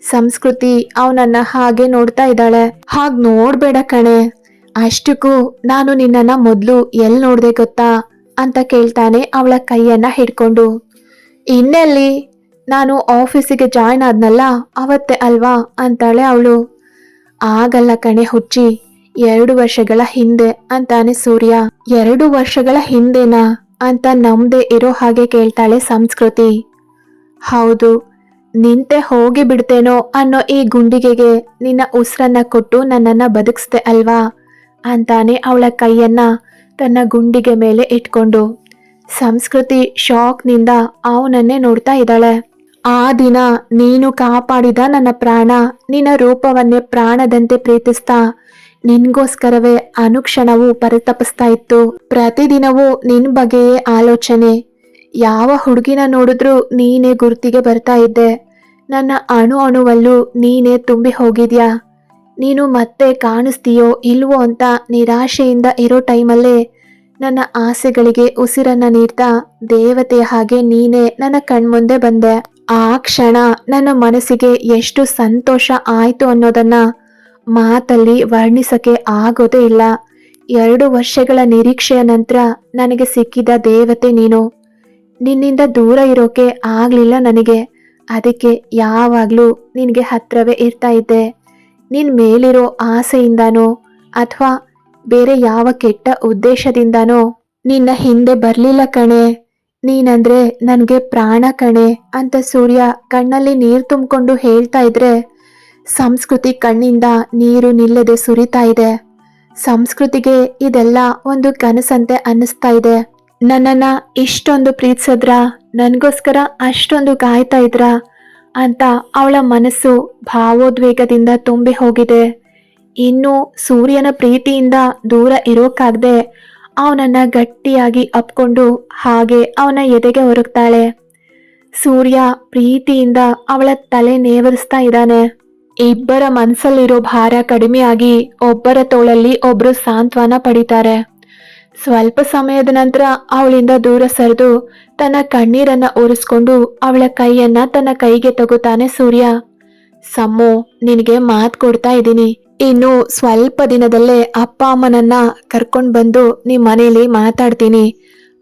ಸಂಸ್ಕೃತಿ ಅವನನ್ನ ಹಾಗೆ ನೋಡ್ತಾ ಇದ್ದಾಳೆ. ಹಾಗ್ ನೋಡ್ಬೇಡ ಕಣೆ, ಅಷ್ಟಕ್ಕೂ ನಾನು ನಿನ್ನನ್ನ ಮೊದ್ಲು ಎಲ್ ನೋಡ್ದೆ ಗೊತ್ತಾ ಅಂತ ಕೇಳ್ತಾನೆ ಅವಳ ಕೈಯನ್ನ ಹಿಡ್ಕೊಂಡು. ಇನ್ನೆಲ್ಲಿ? ನಾನು ಆಫೀಸಿಗೆ ಜಾಯ್ನ್ ಆದ್ನಲ್ಲ ಅವತ್ತೇ ಅಲ್ವಾ ಅಂತಾಳೆ ಅವಳು. ಆಗಲ್ಲ ಕಣೆ ಹುಚ್ಚಿ, 2 ವರ್ಷಗಳ ಹಿಂದೆ ಅಂತಾನೆ ಸೂರ್ಯ. 2 ವರ್ಷಗಳ ಹಿಂದೆನಾ ಅಂತ ನಮ್ದೇ ಇರೋ ಹಾಗೆ ಕೇಳ್ತಾಳೆ ಸಂಸ್ಕೃತಿ. ಹೌದು, ನಿಂತೆ ಹೋಗಿ ಬಿಡ್ತೇನೋ ಅನ್ನೋ ಈ ಗುಂಡಿಗೆಗೆ ನಿನ್ನ ಉಸಿರನ್ನ ಕೊಟ್ಟು ನನ್ನನ್ನ ಬದುಕಿಸ್ದೆ ಅಲ್ವಾ ಅಂತಾನೆ ಅವಳ ಕೈಯನ್ನ ತನ್ನ ಗುಂಡಿಗೆ ಮೇಲೆ ಇಟ್ಕೊಂಡು. ಸಂಸ್ಕೃತಿ ಶಾಕ್ನಿಂದ ಅವನನ್ನೇ ನೋಡ್ತಾ ಇದ್ದಾಳೆ. ಆ ದಿನ ನೀನು ಕಾಪಾಡಿದ ನನ್ನ ಪ್ರಾಣ ನಿನ್ನ ರೂಪವನ್ನೇ ಪ್ರಾಣದಂತೆ ಪ್ರೀತಿಸ್ತಾ ನಿನ್ಗೋಸ್ಕರವೇ ಅನುಕ್ಷಣವೂ ಪರಿತಪಿಸ್ತಾ ಇತ್ತು. ಪ್ರತಿದಿನವೂ ನಿನ್ ಬಗ್ಗೆಯೇ ಆಲೋಚನೆ. ಯಾವ ಹುಡುಗಿನ ನೋಡಿದ್ರೂ ನೀನೇ ಗುರ್ತಿಗೆ ಬರ್ತಾ ಇದ್ದೆ. ನನ್ನ ಅಣು ಅಣುವಲ್ಲೂ ನೀನೇ ತುಂಬಿ ಹೋಗಿದ್ಯಾ. ನೀನು ಮತ್ತೆ ಕಾಣಿಸ್ತೀಯೋ ಇಲ್ವೋ ಅಂತ ನಿರಾಶೆಯಿಂದ ಇರೋ ಟೈಮಲ್ಲೇ ನನ್ನ ಆಸೆಗಳಿಗೆ ಉಸಿರನ್ನ ನೀಡ್ತಾ ದೇವತೆಯ ಹಾಗೆ ನೀನೇ ನನ್ನ ಕಣ್ಮುಂದೆ ಬಂದೆ. ಆ ಕ್ಷಣ ನನ್ನ ಮನಸ್ಸಿಗೆ ಎಷ್ಟು ಸಂತೋಷ ಆಯ್ತು ಅನ್ನೋದನ್ನ ಮಾತಲ್ಲಿ ವರ್ಣಿಸಕ್ಕೆ ಆಗೋದೇ ಇಲ್ಲ. 2 ವರ್ಷಗಳ ನಿರೀಕ್ಷೆಯ ನಂತರ ನನಗೆ ಸಿಕ್ಕಿದ ದೇವತೆ ನೀನು. ನಿನ್ನಿಂದ ದೂರ ಇರೋಕೆ ಆಗ್ಲಿಲ್ಲ ನನಗೆ. ಅದಕ್ಕೆ ಯಾವಾಗ್ಲೂ ನಿನ್ಗೆ ಹತ್ರವೇ ಇರ್ತಾ ಇದ್ದೆ. ನಿನ್ ಮೇಲಿರೋ ಆಸೆಯಿಂದಾನೋ ಅಥವಾ ಬೇರೆ ಯಾವ ಕೆಟ್ಟ ಉದ್ದೇಶದಿಂದಾನೋ ನಿನ್ನ ಹಿಂದೆ ಬರ್ಲಿಲ್ಲ ಕಣೆ. ನೀನಂದ್ರೆ ನನ್ಗೆ ಪ್ರಾಣ ಕಣೆ ಅಂತ ಸೂರ್ಯ ಕಣ್ಣಲ್ಲಿ ನೀರು ತುಂಬಿಕೊಂಡು ಹೇಳ್ತಾ ಇದ್ರೆ ಸಂಸ್ಕೃತಿ ಕಣ್ಣಿಂದ ನೀರು ನಿಲ್ಲದೆ ಸುರಿತಾ ಇದೆ. ಸಂಸ್ಕೃತಿಗೆ ಇದೆಲ್ಲ ಒಂದು ಕನಸಂತೆ ಅನ್ನಿಸ್ತಾ ಇದೆ. ನನ್ನನ್ನ ಇಷ್ಟೊಂದು ಪ್ರೀತಿಸಿದ್ರ, ನನ್ಗೋಸ್ಕರ ಅಷ್ಟೊಂದು ಕಾಯ್ತಾ ಇದ್ರ ಅಂತ ಅವಳ ಮನಸ್ಸು ಭಾವೋದ್ವೇಗದಿಂದ ತುಂಬಿ ಹೋಗಿದೆ. ಇನ್ನು ಸೂರ್ಯನ ಪ್ರೀತಿಯಿಂದ ದೂರ ಇರೋಕಾಗ್ದೆ ಅವನನ್ನ ಗಟ್ಟಿಯಾಗಿ ಅಪ್ಕೊಂಡು ಹಾಗೆ ಅವನ ಎದೆಗೆ ಒರಗ್ತಾಳೆ. ಸೂರ್ಯ ಪ್ರೀತಿಯಿಂದ ಅವಳ ತಲೆ ನೇವರಿಸ್ತಾ ಇದ್ದಾನೆ. ಇಬ್ಬರ ಮನಸ್ಸಲ್ಲಿರೋ ಭಾರ ಕಡಿಮೆಯಾಗಿ ಒಬ್ಬರ ತೋಳಲ್ಲಿ ಒಬ್ರು ಸಾಂತ್ವನ ಪಡಿತಾರೆ. ಸ್ವಲ್ಪ ಸಮಯದ ನಂತರ ಅವಳಿಂದ ದೂರ ಸರಿದು ತನ್ನ ಕಣ್ಣೀರನ್ನ ಒರೆಸ್ಕೊಂಡು ಅವಳ ಕೈಯನ್ನ ತನ್ನ ಕೈಗೆ ತಗೋತಾನೆ ಸೂರ್ಯ. ಸಮ್ಮು, ನಿನಗೆ ಮಾತು ಕೊಡ್ತಾ ಇದ್ದೀನಿ. ಇನ್ನು ಸ್ವಲ್ಪ ದಿನದಲ್ಲೇ ಅಪ್ಪ ಅಮ್ಮನನ್ನ ಕರ್ಕೊಂಡು ಬಂದು ನಿಮ್ಮ ಮನೇಲಿ ಮಾತಾಡ್ತೀನಿ.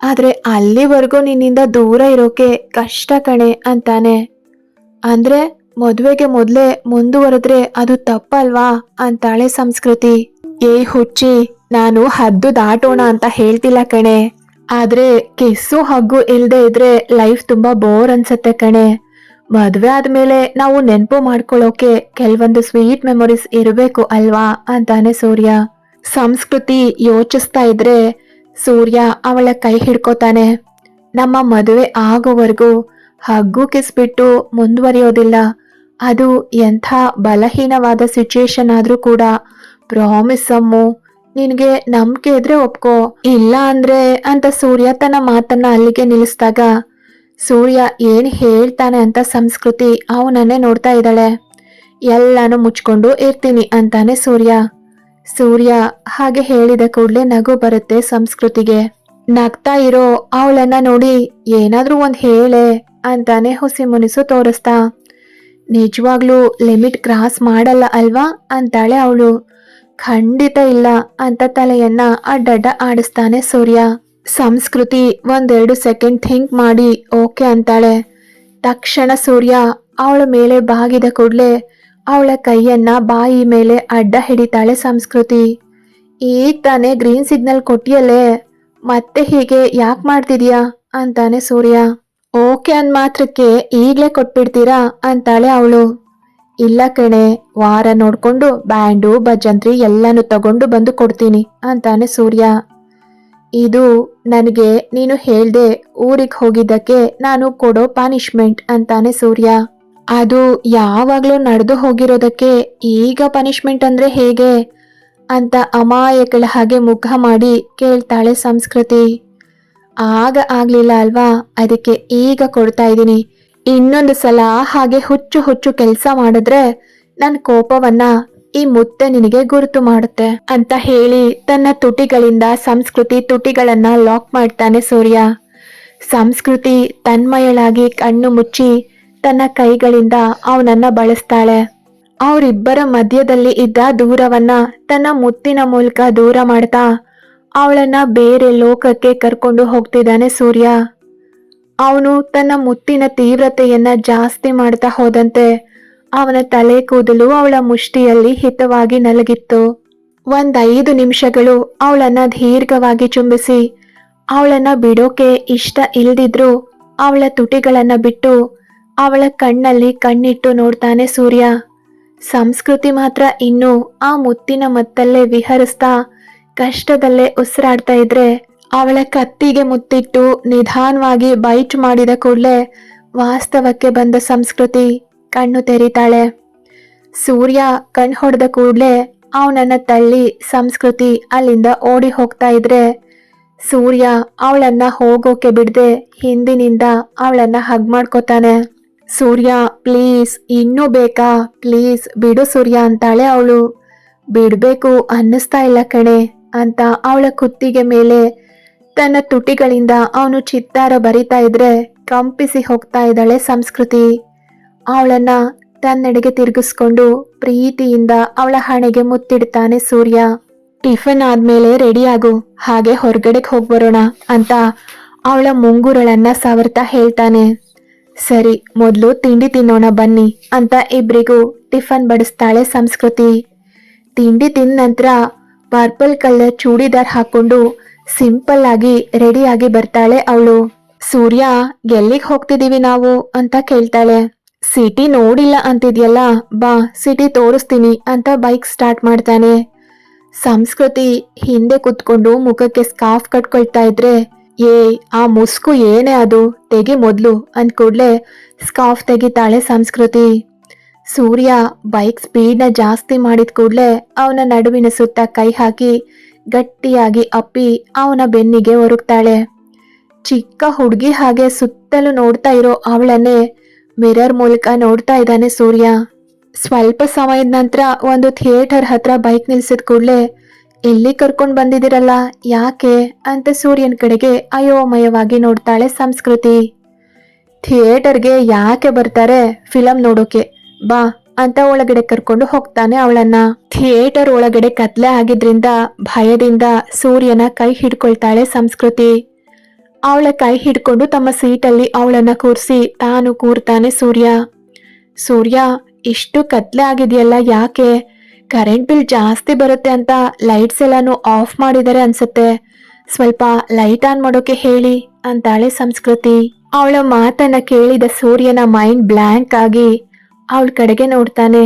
ಆದ್ರೆ ಅಲ್ಲಿವರೆಗೂ ನಿನ್ನಿಂದ ದೂರ ಇರೋಕೆ ಕಷ್ಟ ಕಣೆ ಅಂತಾನೆ. ಅಂದ್ರೆ ಮದುವೆಗೆ ಮೊದಲೇ ಮುಂದುವರೆದ್ರೆ ಅದು ತಪ್ಪಲ್ವಾ ಅಂತಾಳೆ ಸಂಸ್ಕೃತಿ. ಏ ಹುಚ್ಚಿ, ನಾನು ಹದ್ದು ದಾಟೋಣ ಅಂತ ಹೇಳ್ತಿಲ್ಲ ಕಣೆ. ಆದ್ರೆ ಕಿಸ್ಸು ಹಗ್ಗು ಇಲ್ದೆ ಇದ್ರೆ ಲೈಫ್ ತುಂಬಾ ಬೋರ್ ಅನ್ಸತ್ತೆ ಕಣೆ. ಮದ್ವೆ ಆದ್ಮೇಲೆ ನಾವು ನೆನಪು ಮಾಡ್ಕೊಳ್ಳೋಕೆ ಕೆಲವೊಂದು ಸ್ವೀಟ್ ಮೆಮೊರೀಸ್ ಇರಬೇಕು ಅಲ್ವಾ ಅಂತಾನೆ ಸೂರ್ಯ. ಸಂಸ್ಕೃತಿ ಯೋಚಿಸ್ತಾ ಇದ್ರೆ ಸೂರ್ಯ ಅವಳ ಕೈ ಹಿಡ್ಕೋತಾನೆ. ನಮ್ಮ ಮದುವೆ ಆಗೋವರೆಗೂ ಹಗ್ಗು ಕಿಸ್ಬಿಟ್ಟು ಮುಂದುವರಿಯೋದಿಲ್ಲ. ಅದು ಎಂಥ ಬಲಹೀನವಾದ ಸಿಚುಯೇಷನ್ ಆದ್ರೂ ಕೂಡ ಪ್ರಾಮಿಸ್ ಅಮ್ಮು, ನಿನ್ಗೆ ನಂಬಿಕೆ ಇದ್ರೆ ಒಪ್ಕೋ, ಇಲ್ಲ ಅಂದ್ರೆ ಅಂತ ಸೂರ್ಯ ತನ್ನ ಮಾತನ್ನ ಅಲ್ಲಿಗೆ ನಿಲ್ಲಿಸಿದಾಗ ಸೂರ್ಯ ಏನ್ ಹೇಳ್ತಾನೆ ಅಂತ ಸಂಸ್ಕೃತಿ ಅವನನ್ನೇ ನೋಡ್ತಾ ಇದ್ದಾಳೆ. ಎಲ್ಲಾನು ಮುಚ್ಕೊಂಡು ಇರ್ತೀನಿ ಅಂತಾನೆ ಸೂರ್ಯ. ಸೂರ್ಯ ಹಾಗೆ ಹೇಳಿದ ಕೂಡ್ಲೆ ನಗು ಬರುತ್ತೆ ಸಂಸ್ಕೃತಿಗೆ. ನಗ್ತಾ ಇರೋ ಅವಳನ್ನ ನೋಡಿ ಏನಾದ್ರೂ ಒಂದ್ ಹೇಳೆ ಅಂತಾನೆ ಹುಸಿ ಮುನಿಸು ತೋರಿಸ್ತಾ. ನಿಜವಾಗ್ಲೂ ಲಿಮಿಟ್ ಕ್ರಾಸ್ ಮಾಡಲ್ಲ ಅಲ್ವಾ ಅಂತಾಳೆ ಅವಳು. ಖಂಡಿತ ಇಲ್ಲ ಅಂತ ತಲೆಯನ್ನ ಅಡ್ಡಡ್ಡ ಆಡಿಸ್ತಾನೆ ಸೂರ್ಯ. ಸಂಸ್ಕೃತಿ 1-2 ಸೆಕೆಂಡ್ ಥಿಂಕ್ ಮಾಡಿ ಓಕೆ ಅಂತಾಳೆ. ತಕ್ಷಣ ಸೂರ್ಯ ಅವಳ ಮೇಲೆ ಬಾಗಿದ ಕೂಡ್ಲೆ ಅವಳ ಕೈಯನ್ನ ಬಾಯಿ ಮೇಲೆ ಅಡ್ಡ ಹಿಡಿತಾಳೆ ಸಂಸ್ಕೃತಿ. ಈಗ ತಾನೇ ಗ್ರೀನ್ ಸಿಗ್ನಲ್ ಕೊಟ್ಟಿಯಲ್ಲೇ, ಮತ್ತೆ ಹೀಗೆ ಯಾಕೆ ಮಾಡ್ತಿದ್ಯಾ ಅಂತಾನೆ ಸೂರ್ಯ. ಓಕೆ ಅಂದ್ ಮಾತ್ರಕ್ಕೆ ಈಗ್ಲೇ ಕೊಟ್ಬಿಡ್ತೀರಾ ಅಂತಾಳೆ ಅವಳು. ಇಲ್ಲ ಕಣೆ, ವಾರ ನೋಡ್ಕೊಂಡು ಬ್ಯಾಂಡು ಭಜಂತ್ರಿ ಎಲ್ಲಾನು ತಗೊಂಡು ಬಂದು ಕೊಡ್ತೀನಿ ಅಂತಾನೆ ಸೂರ್ಯ. ಇದು ನನಗೆ ನೀನು ಹೇಳ್ದೆ ಊರಿಗೆ ಹೋಗಿದ್ದಕ್ಕೆ ನಾನು ಕೊಡೋ ಪನಿಷ್ಮೆಂಟ್ ಅಂತಾನೆ ಸೂರ್ಯ. ಅದು ಯಾವಾಗ್ಲೂ ನಡೆದು ಹೋಗಿರೋದಕ್ಕೆ ಈಗ ಪನಿಷ್ಮೆಂಟ್ ಅಂದ್ರೆ ಹೇಗೆ ಅಂತ ಅಮಾಯಕಳ ಹಾಗೆ ಮುಖ ಮಾಡಿ ಕೇಳ್ತಾಳೆ ಸಂಸ್ಕೃತಿ. ಆಗ ಆಗ್ಲಿಲ್ಲ ಅಲ್ವಾ, ಅದಕ್ಕೆ ಈಗ ಕೊಡ್ತಾ ಇದ್ದೀನಿ. ಇನ್ನೊಂದು ಸಲ ಹಾಗೆ ಹುಚ್ಚು ಹುಚ್ಚು ಕೆಲಸ ಮಾಡಿದ್ರೆ ನನ್ನ ಕೋಪವನ್ನ ಈ ಮುತ್ತೆ ನಿನಗೆ ಗುರುತು ಮಾಡುತ್ತೆ ಅಂತ ಹೇಳಿ ತನ್ನ ತುಟಿಗಳಿಂದ ಸಂಸ್ಕೃತಿ ತುಟಿಗಳನ್ನ ಲಾಕ್ ಮಾಡ್ತಾನೆ ಸೂರ್ಯ. ಸಂಸ್ಕೃತಿ ತನ್ಮಯಳಾಗಿ ಕಣ್ಣು ಮುಚ್ಚಿ ತನ್ನ ಕೈಗಳಿಂದ ಅವನನ್ನ ಬಳಸ್ತಾಳೆ. ಅವರಿಬ್ಬರ ಮಧ್ಯದಲ್ಲಿ ಇದ್ದ ದೂರವನ್ನ ತನ್ನ ಮುತ್ತಿನ ಮೂಲಕ ದೂರ ಮಾಡ್ತಾ ಅವಳನ್ನ ಬೇರೆ ಲೋಕಕ್ಕೆ ಕರ್ಕೊಂಡು ಹೋಗ್ತಿದ್ದಾನೆ ಸೂರ್ಯ. ಅವನು ತನ್ನ ಮುತ್ತಿನ ತೀವ್ರತೆಯನ್ನ ಜಾಸ್ತಿ ಮಾಡ್ತಾ ಹೋದಂತೆ ಅವನ ತಲೆ ಕೂದಲು ಅವಳ ಮುಷ್ಟಿಯಲ್ಲಿ ಹಿತವಾಗಿ ನಲಗಿತ್ತು. 5 ನಿಮಿಷಗಳು ಅವಳನ್ನ ದೀರ್ಘವಾಗಿ ಚುಂಬಿಸಿ ಅವಳನ್ನ ಬಿಡೋಕೆ ಇಷ್ಟ ಇಲ್ದಿದ್ರು ಅವಳ ತುಟಿಗಳನ್ನ ಬಿಟ್ಟು ಅವಳ ಕಣ್ಣಲ್ಲಿ ಕಣ್ಣಿಟ್ಟು ನೋಡ್ತಾನೆ ಸೂರ್ಯ. ಸಂಸ್ಕೃತಿ ಮಾತ್ರ ಇನ್ನು ಆ ಮುತ್ತಿನ ಮತ್ತಲ್ಲೇ ವಿಹರಿಸ್ತಾ ಕಷ್ಟದಲ್ಲೇ ಉಸಿರಾಡ್ತಾ ಇದ್ರೆ ಅವಳ ಕತ್ತಿಗೆ ಮುತ್ತಿಟ್ಟು ನಿಧಾನವಾಗಿ ಬೈಟ್ ಮಾಡಿದ ಕೂಡಲೇ ವಾಸ್ತವಕ್ಕೆ ಬಂದ ಸಂಸ್ಕೃತಿ ಕಣ್ಣು ತೆರೀತಾಳೆ. ಸೂರ್ಯ ಕಣ್ಣು ಹೊಡೆದ ಕೂಡಲೇ ಅವನನ್ನ ತಳ್ಳಿ ಸಂಸ್ಕೃತಿ ಅಲ್ಲಿಂದ ಓಡಿ ಹೋಗ್ತಾ ಇದ್ರೆ ಸೂರ್ಯ ಅವಳನ್ನ ಹೋಗೋಕೆ ಬಿಡದೆ ಹಿಂದಿನಿಂದ ಅವಳನ್ನ ಹಗ್ ಮಾಡ್ಕೋತಾನೆ. ಸೂರ್ಯ, ಪ್ಲೀಸ್, ಇನ್ನೂ ಬೇಕಾ, ಪ್ಲೀಸ್ ಬಿಡು ಸೂರ್ಯ ಅಂತಾಳೆ ಅವಳು. ಬಿಡ್ಬೇಕು ಅನ್ನಿಸ್ತಾ ಇಲ್ಲ ಕಣೆ ಅಂತ ಅವಳ ಕುತ್ತಿಗೆ ಮೇಲೆ ತನ್ನ ತುಟಿಗಳಿಂದ ಅವನು ಚಿತ್ತಾರ ಬರಿತಾ ಇದ್ರೆ ಕಂಪಿಸಿ ಹೋಗ್ತಾ ಇದ್ದಾಳೆ ಸಂಸ್ಕೃತಿ. ಅವಳನ್ನ ತನ್ನೆಡೆಗೆ ತಿರುಗಿಸ್ಕೊಂಡು ಪ್ರೀತಿಯಿಂದ ಅವಳ ಹಣೆಗೆ ಮುತ್ತಿಡ್ತಾನೆ ಸೂರ್ಯ. ಟಿಫನ್ ಆದ್ಮೇಲೆ ರೆಡಿ ಆಗು, ಹಾಗೆ ಹೊರಗಡೆಗೆ ಹೋಗ್ಬರೋಣ ಅಂತ ಅವಳ ಮುಂಗುರಳನ್ನ ಸವರ್ತಾ ಹೇಳ್ತಾನೆ. ಸರಿ, ಮೊದಲು ತಿಂಡಿ ತಿನ್ನೋಣ ಬನ್ನಿ ಅಂತ ಇಬ್ರಿಗೂ ಟಿಫನ್ ಬಡಿಸ್ತಾಳೆ ಸಂಸ್ಕೃತಿ. ತಿಂಡಿ ತಿಂದ ನಂತರ ಪರ್ಪಲ್ ಕಲರ್ ಚೂಡಿದಾರ್ ಹಾಕೊಂಡು ಸಿಂಪಲ್ ಆಗಿ ರೆಡಿಯಾಗಿ ಬರ್ತಾಳೆ ಅವಳು. ಸೂರ್ಯ, ಎಲ್ಲಿಗೆ ಹೋಗ್ತಿದೀವಿ ನಾವು ಅಂತ ಕೇಳ್ತಾಳೆ. ಸಿಟಿ ನೋಡಿಲ್ಲ ಅಂತಿದ್ಯಲ್ಲ, ಬಾ ಸಿಟಿ ತೋರಿಸ್ತೀನಿ ಅಂತ ಬೈಕ್ ಸ್ಟಾರ್ಟ್ ಮಾಡ್ತಾನೆ. ಸಂಸ್ಕೃತಿ ಹಿಂದೆ ಕುತ್ಕೊಂಡು ಮುಖಕ್ಕೆ ಸ್ಕಾರ್ಫ್ ಕಟ್ಕೊಳ್ತಾ ಇದ್ರೆ, ಆ ಮುಸ್ಕು ಏನೇ ಅದು, ತೆಗಿ ಮೊದ್ಲು ಅಂದ್ ಕೂಡ್ಲೆ ಸ್ಕಾರ್ಫ್ ತೆಗಿತಾಳೆ ಸಂಸ್ಕೃತಿ. ಸೂರ್ಯ ಬೈಕ್ ಸ್ಪೀಡ್ನ ಜಾಸ್ತಿ ಮಾಡಿದ ಕೂಡ್ಲೆ ಅವನ ನಡುವಿನ ಸುತ್ತ ಕೈ ಹಾಕಿ ಗಟ್ಟಿಯಾಗಿ ಅಪ್ಪಿ ಅವನ ಬೆನ್ನಿಗೆ ಒರಗ್ತಾಳೆ. ಚಿಕ್ಕ ಹುಡುಗಿ ಹಾಗೆ ಸುತ್ತಲೂ ನೋಡ್ತಾ ಇರೋ ಅವಳನ್ನೇ ಮಿರರ್ ಮೂಲಕ ನೋಡ್ತಾ ಇದ್ದಾನೆ ಸೂರ್ಯ. ಸ್ವಲ್ಪ ಸಮಯದ ನಂತರ ಒಂದು ಥಿಯೇಟರ್ ಹತ್ರ ಬೈಕ್ ನಿಲ್ಸಿದ ಕೂಡ್ಲೆ, ಎಲ್ಲಿ ಕರ್ಕೊಂಡು ಬಂದಿದ್ದೀರಲ್ಲ, ಯಾಕೆ ಅಂತ ಸೂರ್ಯನ ಕಡೆಗೆ ಅಯೋಮಯವಾಗಿ ನೋಡ್ತಾಳೆ ಸಂಸ್ಕೃತಿ. ಥಿಯೇಟರ್ಗೆ ಯಾಕೆ ಬರ್ತಾರೆ, ಫಿಲಂ ನೋಡೋಕೆ, ಬಾ ಅಂತ ಒಳಗಡೆ ಕರ್ಕೊಂಡು ಹೋಗ್ತಾನೆ ಅವಳನ್ನ. ಥಿಯೇಟರ್ ಒಳಗಡೆ ಕತ್ಲೆ ಆಗಿದ್ರಿಂದ ಭಯದಿಂದ ಸೂರ್ಯನ ಕೈ ಹಿಡ್ಕೊಳ್ತಾಳೆ ಸಂಸ್ಕೃತಿ. ಅವಳ ಕೈ ಹಿಡ್ಕೊಂಡು ತಮ್ಮ ಸೀಟಲ್ಲಿ ಅವಳನ್ನ ಕೂರಿಸಿ ತಾನು ಕೂರ್ತಾನೆ ಸೂರ್ಯ. ಸೂರ್ಯ, ಇಷ್ಟು ಕತ್ಲೆ ಆಗಿದೆಯಲ್ಲ ಯಾಕೆ? ಕರೆಂಟ್ ಬಿಲ್ ಜಾಸ್ತಿ ಬರುತ್ತೆ ಅಂತ ಲೈಟ್ಸ್ ಎಲ್ಲಾನು ಆಫ್ ಮಾಡಿದ್ದಾರೆ ಅನ್ಸುತ್ತೆ, ಸ್ವಲ್ಪ ಲೈಟ್ ಆನ್ ಮಾಡೋಕೆ ಹೇಳಿ ಅಂತಾಳೆ ಸಂಸ್ಕೃತಿ. ಅವಳ ಮಾತನ್ನ ಕೇಳಿದ ಸೂರ್ಯನ ಮೈಂಡ್ ಬ್ಲ್ಯಾಂಕ್ ಆಗಿ ಅವಳ ಕಡೆಗೆ ನೋಡ್ತಾನೆ.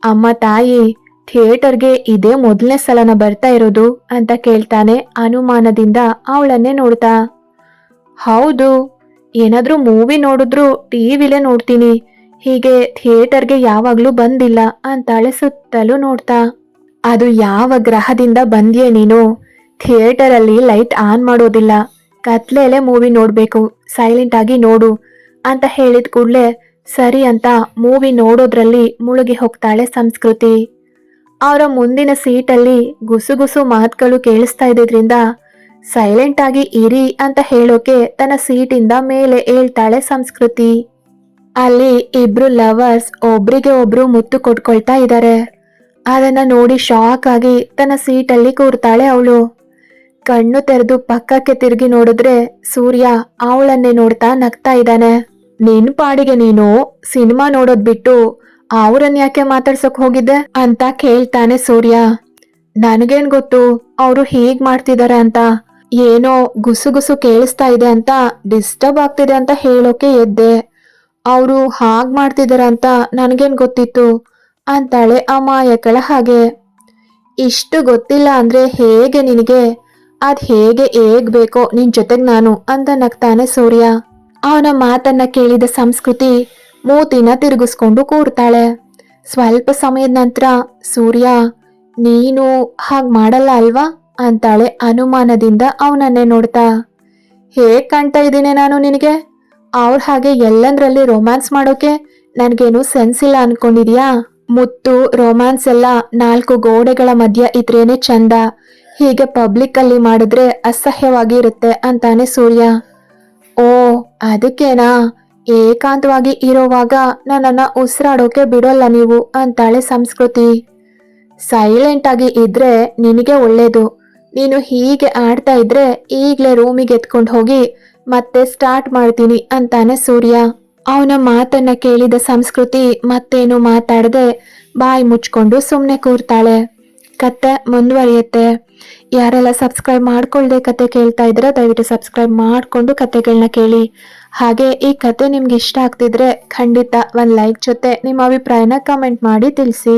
ಅಮ್ಮ ತಾಯಿ, ಥಿಯೇಟರ್ಗೆ ಇದೇ ಮೊದಲನೇ ಸಲನ ಬರ್ತಾ ಇರೋದು ಅಂತ ಕೇಳ್ತಾನೆ ಅನುಮಾನದಿಂದ ಅವಳನ್ನೇ ನೋಡ್ತಾ. ಹೌದು, ಏನಾದ್ರೂ ಮೂವಿ ನೋಡಿದ್ರು ಟಿವಿಲೇ ನೋಡ್ತೀನಿ, ಹೀಗೆ ಥಿಯೇಟರ್ಗೆ ಯಾವಾಗ್ಲೂ ಬಂದಿಲ್ಲ ಅಂತಾಳೆ ಸುತ್ತಲೂ ನೋಡ್ತಾ. ಅದು ಯಾವ ಗ್ರಹದಿಂದ ಬಂದ್ಯೆ ನೀನು? ಥಿಯೇಟರಲ್ಲಿ ಲೈಟ್ ಆನ್ ಮಾಡೋದಿಲ್ಲ, ಕತ್ಲೆಯಲ್ಲೇ ಮೂವಿ ನೋಡ್ಬೇಕು, ಸೈಲೆಂಟ್ ಆಗಿ ನೋಡು ಅಂತ ಹೇಳಿದ ಕೂಡ್ಲೆ ಸರಿ ಅಂತ ಮೂವಿ ನೋಡೋದ್ರಲ್ಲಿ ಮುಳುಗಿ ಹೋಗ್ತಾಳೆ ಸಂಸ್ಕೃತಿ. ಅವರ ಮುಂದಿನ ಸೀಟಲ್ಲಿ ಗುಸುಗುಸು ಮಾತುಗಳು ಕೇಳಿಸ್ತಾ ಇದ್ದಿದ್ರಿಂದ ಸೈಲೆಂಟ್ ಆಗಿ ಇರಿ ಅಂತ ಹೇಳೋಕೆ ತನ್ನ ಸೀಟಿಂದ ಮೇಲೆ ಏಳ್ತಾಳೆ ಸಂಸ್ಕೃತಿ. ಅಲ್ಲಿ ಇಬ್ರು ಲವರ್ಸ್ ಒಬ್ರಿಗೆ ಒಬ್ರು ಮುತ್ತು ಕೊಟ್ಕೊಳ್ತಾ ಇದ್ದಾರೆ. ಅದನ್ನ ನೋಡಿ ಶಾಕ್ ಆಗಿ ತನ್ನ ಸೀಟಲ್ಲಿ ಕೂರ್ತಾಳೆ ಅವಳು. ಕಣ್ಣು ತೆರೆದು ಪಕ್ಕಕ್ಕೆ ತಿರುಗಿ ನೋಡಿದ್ರೆ ಸೂರ್ಯ ಅವಳನ್ನೇ ನೋಡ್ತಾ ನಗ್ತಾ ಇದ್ದಾನೆ. ನಿನ್ ಪಾಡಿಗೆ ನೀನು ಸಿನಿಮಾ ನೋಡೋದ್ ಬಿಟ್ಟು ಅವ್ರನ್ನ ಯಾಕೆ ಮಾತಾಡ್ಸಕ್ ಹೋಗಿದ್ದೆ ಅಂತ ಕೇಳ್ತಾನೆ ಸೂರ್ಯ. ನನಗೇನ್ ಗೊತ್ತು ಅವರು ಹೀಗ್ ಮಾಡ್ತಿದಾರೆ ಅಂತ, ಏನೋ ಗುಸುಗುಸು ಕೇಳಿಸ್ತಾ ಇದೆ ಅಂತ ಡಿಸ್ಟರ್ಬ್ ಆಗ್ತಿದೆ ಅಂತ ಹೇಳೋಕೆ ಎದ್ದೆ, ಅವರು ಹಾಗ್ ಮಾಡ್ತಿದಾರೆ ಅಂತ ನನಗೇನ್ ಗೊತ್ತಿತ್ತು ಅಂತಾಳೆ ಅಮಾಯಕಳ ಹಾಗೆ. ಇಷ್ಟು ಗೊತ್ತಿಲ್ಲ ಅಂದ್ರೆ ಹೇಗೆ ನಿನಗೆ? ಅದ್ ಹೇಗೆ ಬೇಕೋ ನಿನ್ ಜೊತೆಗ್ ನಾನು ಅಂತ ನಗ್ತಾನೆ ಸೂರ್ಯ. ಅವನ ಮಾತನ್ನ ಕೇಳಿದ ಸಂಸ್ಕೃತಿ ಮೂತಿನ ತಿರುಗಿಸ್ಕೊಂಡು ಕೂರ್ತಾಳೆ. ಸ್ವಲ್ಪ ಸಮಯದ ನಂತರ ಸೂರ್ಯ, ನೀನು ಹಾಗ್ ಮಾಡಲ್ಲ ಅಲ್ವಾ ಅಂತಾಳೆ ಅನುಮಾನದಿಂದ ಅವನನ್ನೇ ನೋಡ್ತಾ. ಹೇಗ್ ಕಾಣ್ತಾ ಇದ್ದೀನಿ ನಾನು ನಿನಗೆ? ಅವ್ರ ಹಾಗೆ ಎಲ್ಲಂದ್ರಲ್ಲಿ ರೊಮ್ಯಾನ್ಸ್ ಮಾಡೋಕೆ ನನ್ಗೇನು ಸೆನ್ಸ್ ಇಲ್ಲ ಅನ್ಕೊಂಡಿದ್ಯಾ? ಮುತ್ತು ರೊಮ್ಯಾನ್ಸ್ ಎಲ್ಲ 4 ಗೋಡೆಗಳ ಮಧ್ಯ ಇದ್ರೇನೆ ಚಂದ, ಹೀಗೆ ಪಬ್ಲಿಕ್ ಅಲ್ಲಿ ಮಾಡಿದ್ರೆ ಅಸಹ್ಯವಾಗಿ ಇರುತ್ತೆ ಅಂತಾನೆ ಸೂರ್ಯ. ಓ ಅದಕ್ಕೇನಾ? ಏಕಾಂತವಾಗಿ ಇರೋವಾಗ ನನ್ನನ್ನ ಉಸಿರಾಡೋಕೆ ಬಿಡೋಲ್ಲ ನೀವು ಅಂತಾಳೆ ಸಂಸ್ಕೃತಿ. ಸೈಲೆಂಟ್ ಆಗಿ ಇದ್ರೆ ನಿನಗೆ ಒಳ್ಳೇದು, ನೀನು ಹೀಗೆ ಆಡ್ತಾ ಇದ್ರೆ ಈಗ್ಲೇ ರೂಮಿಗೆ ಎತ್ಕೊಂಡು ಹೋಗಿ ಮತ್ತೆ ಸ್ಟಾರ್ಟ್ ಮಾಡ್ತೀನಿ ಅಂತಾನೆ ಸೂರ್ಯ. ಅವನ ಮಾತನ್ನ ಕೇಳಿದ ಸಂಸ್ಕೃತಿ ಮತ್ತೇನು ಮಾತಾಡದೆ ಬಾಯಿ ಮುಚ್ಕೊಂಡು ಸುಮ್ಮನೆ ಕೂರ್ತಾಳೆ. ಕತೆ ಮುಂದುವರಿಯುತ್ತೆ. ಯಾರೆಲ್ಲ ಸಬ್ಸ್ಕ್ರೈಬ್ ಮಾಡ್ಕೊಳ್ದೆ ಕತೆ ಕೇಳ್ತಾ ಇದ್ರೆ ದಯವಿಟ್ಟು ಸಬ್ಸ್ಕ್ರೈಬ್ ಮಾಡಿಕೊಂಡು ಕತೆಗಳನ್ನ ಕೇಳಿ. ಹಾಗೆ ಈ ಕತೆ ನಿಮ್ಗೆ ಇಷ್ಟ ಆಗ್ತಿದ್ರೆ ಖಂಡಿತ ಒಂದು ಲೈಕ್ ಜೊತೆ ನಿಮ್ಮ ಅಭಿಪ್ರಾಯನ ಕಮೆಂಟ್ ಮಾಡಿ ತಿಳಿಸಿ.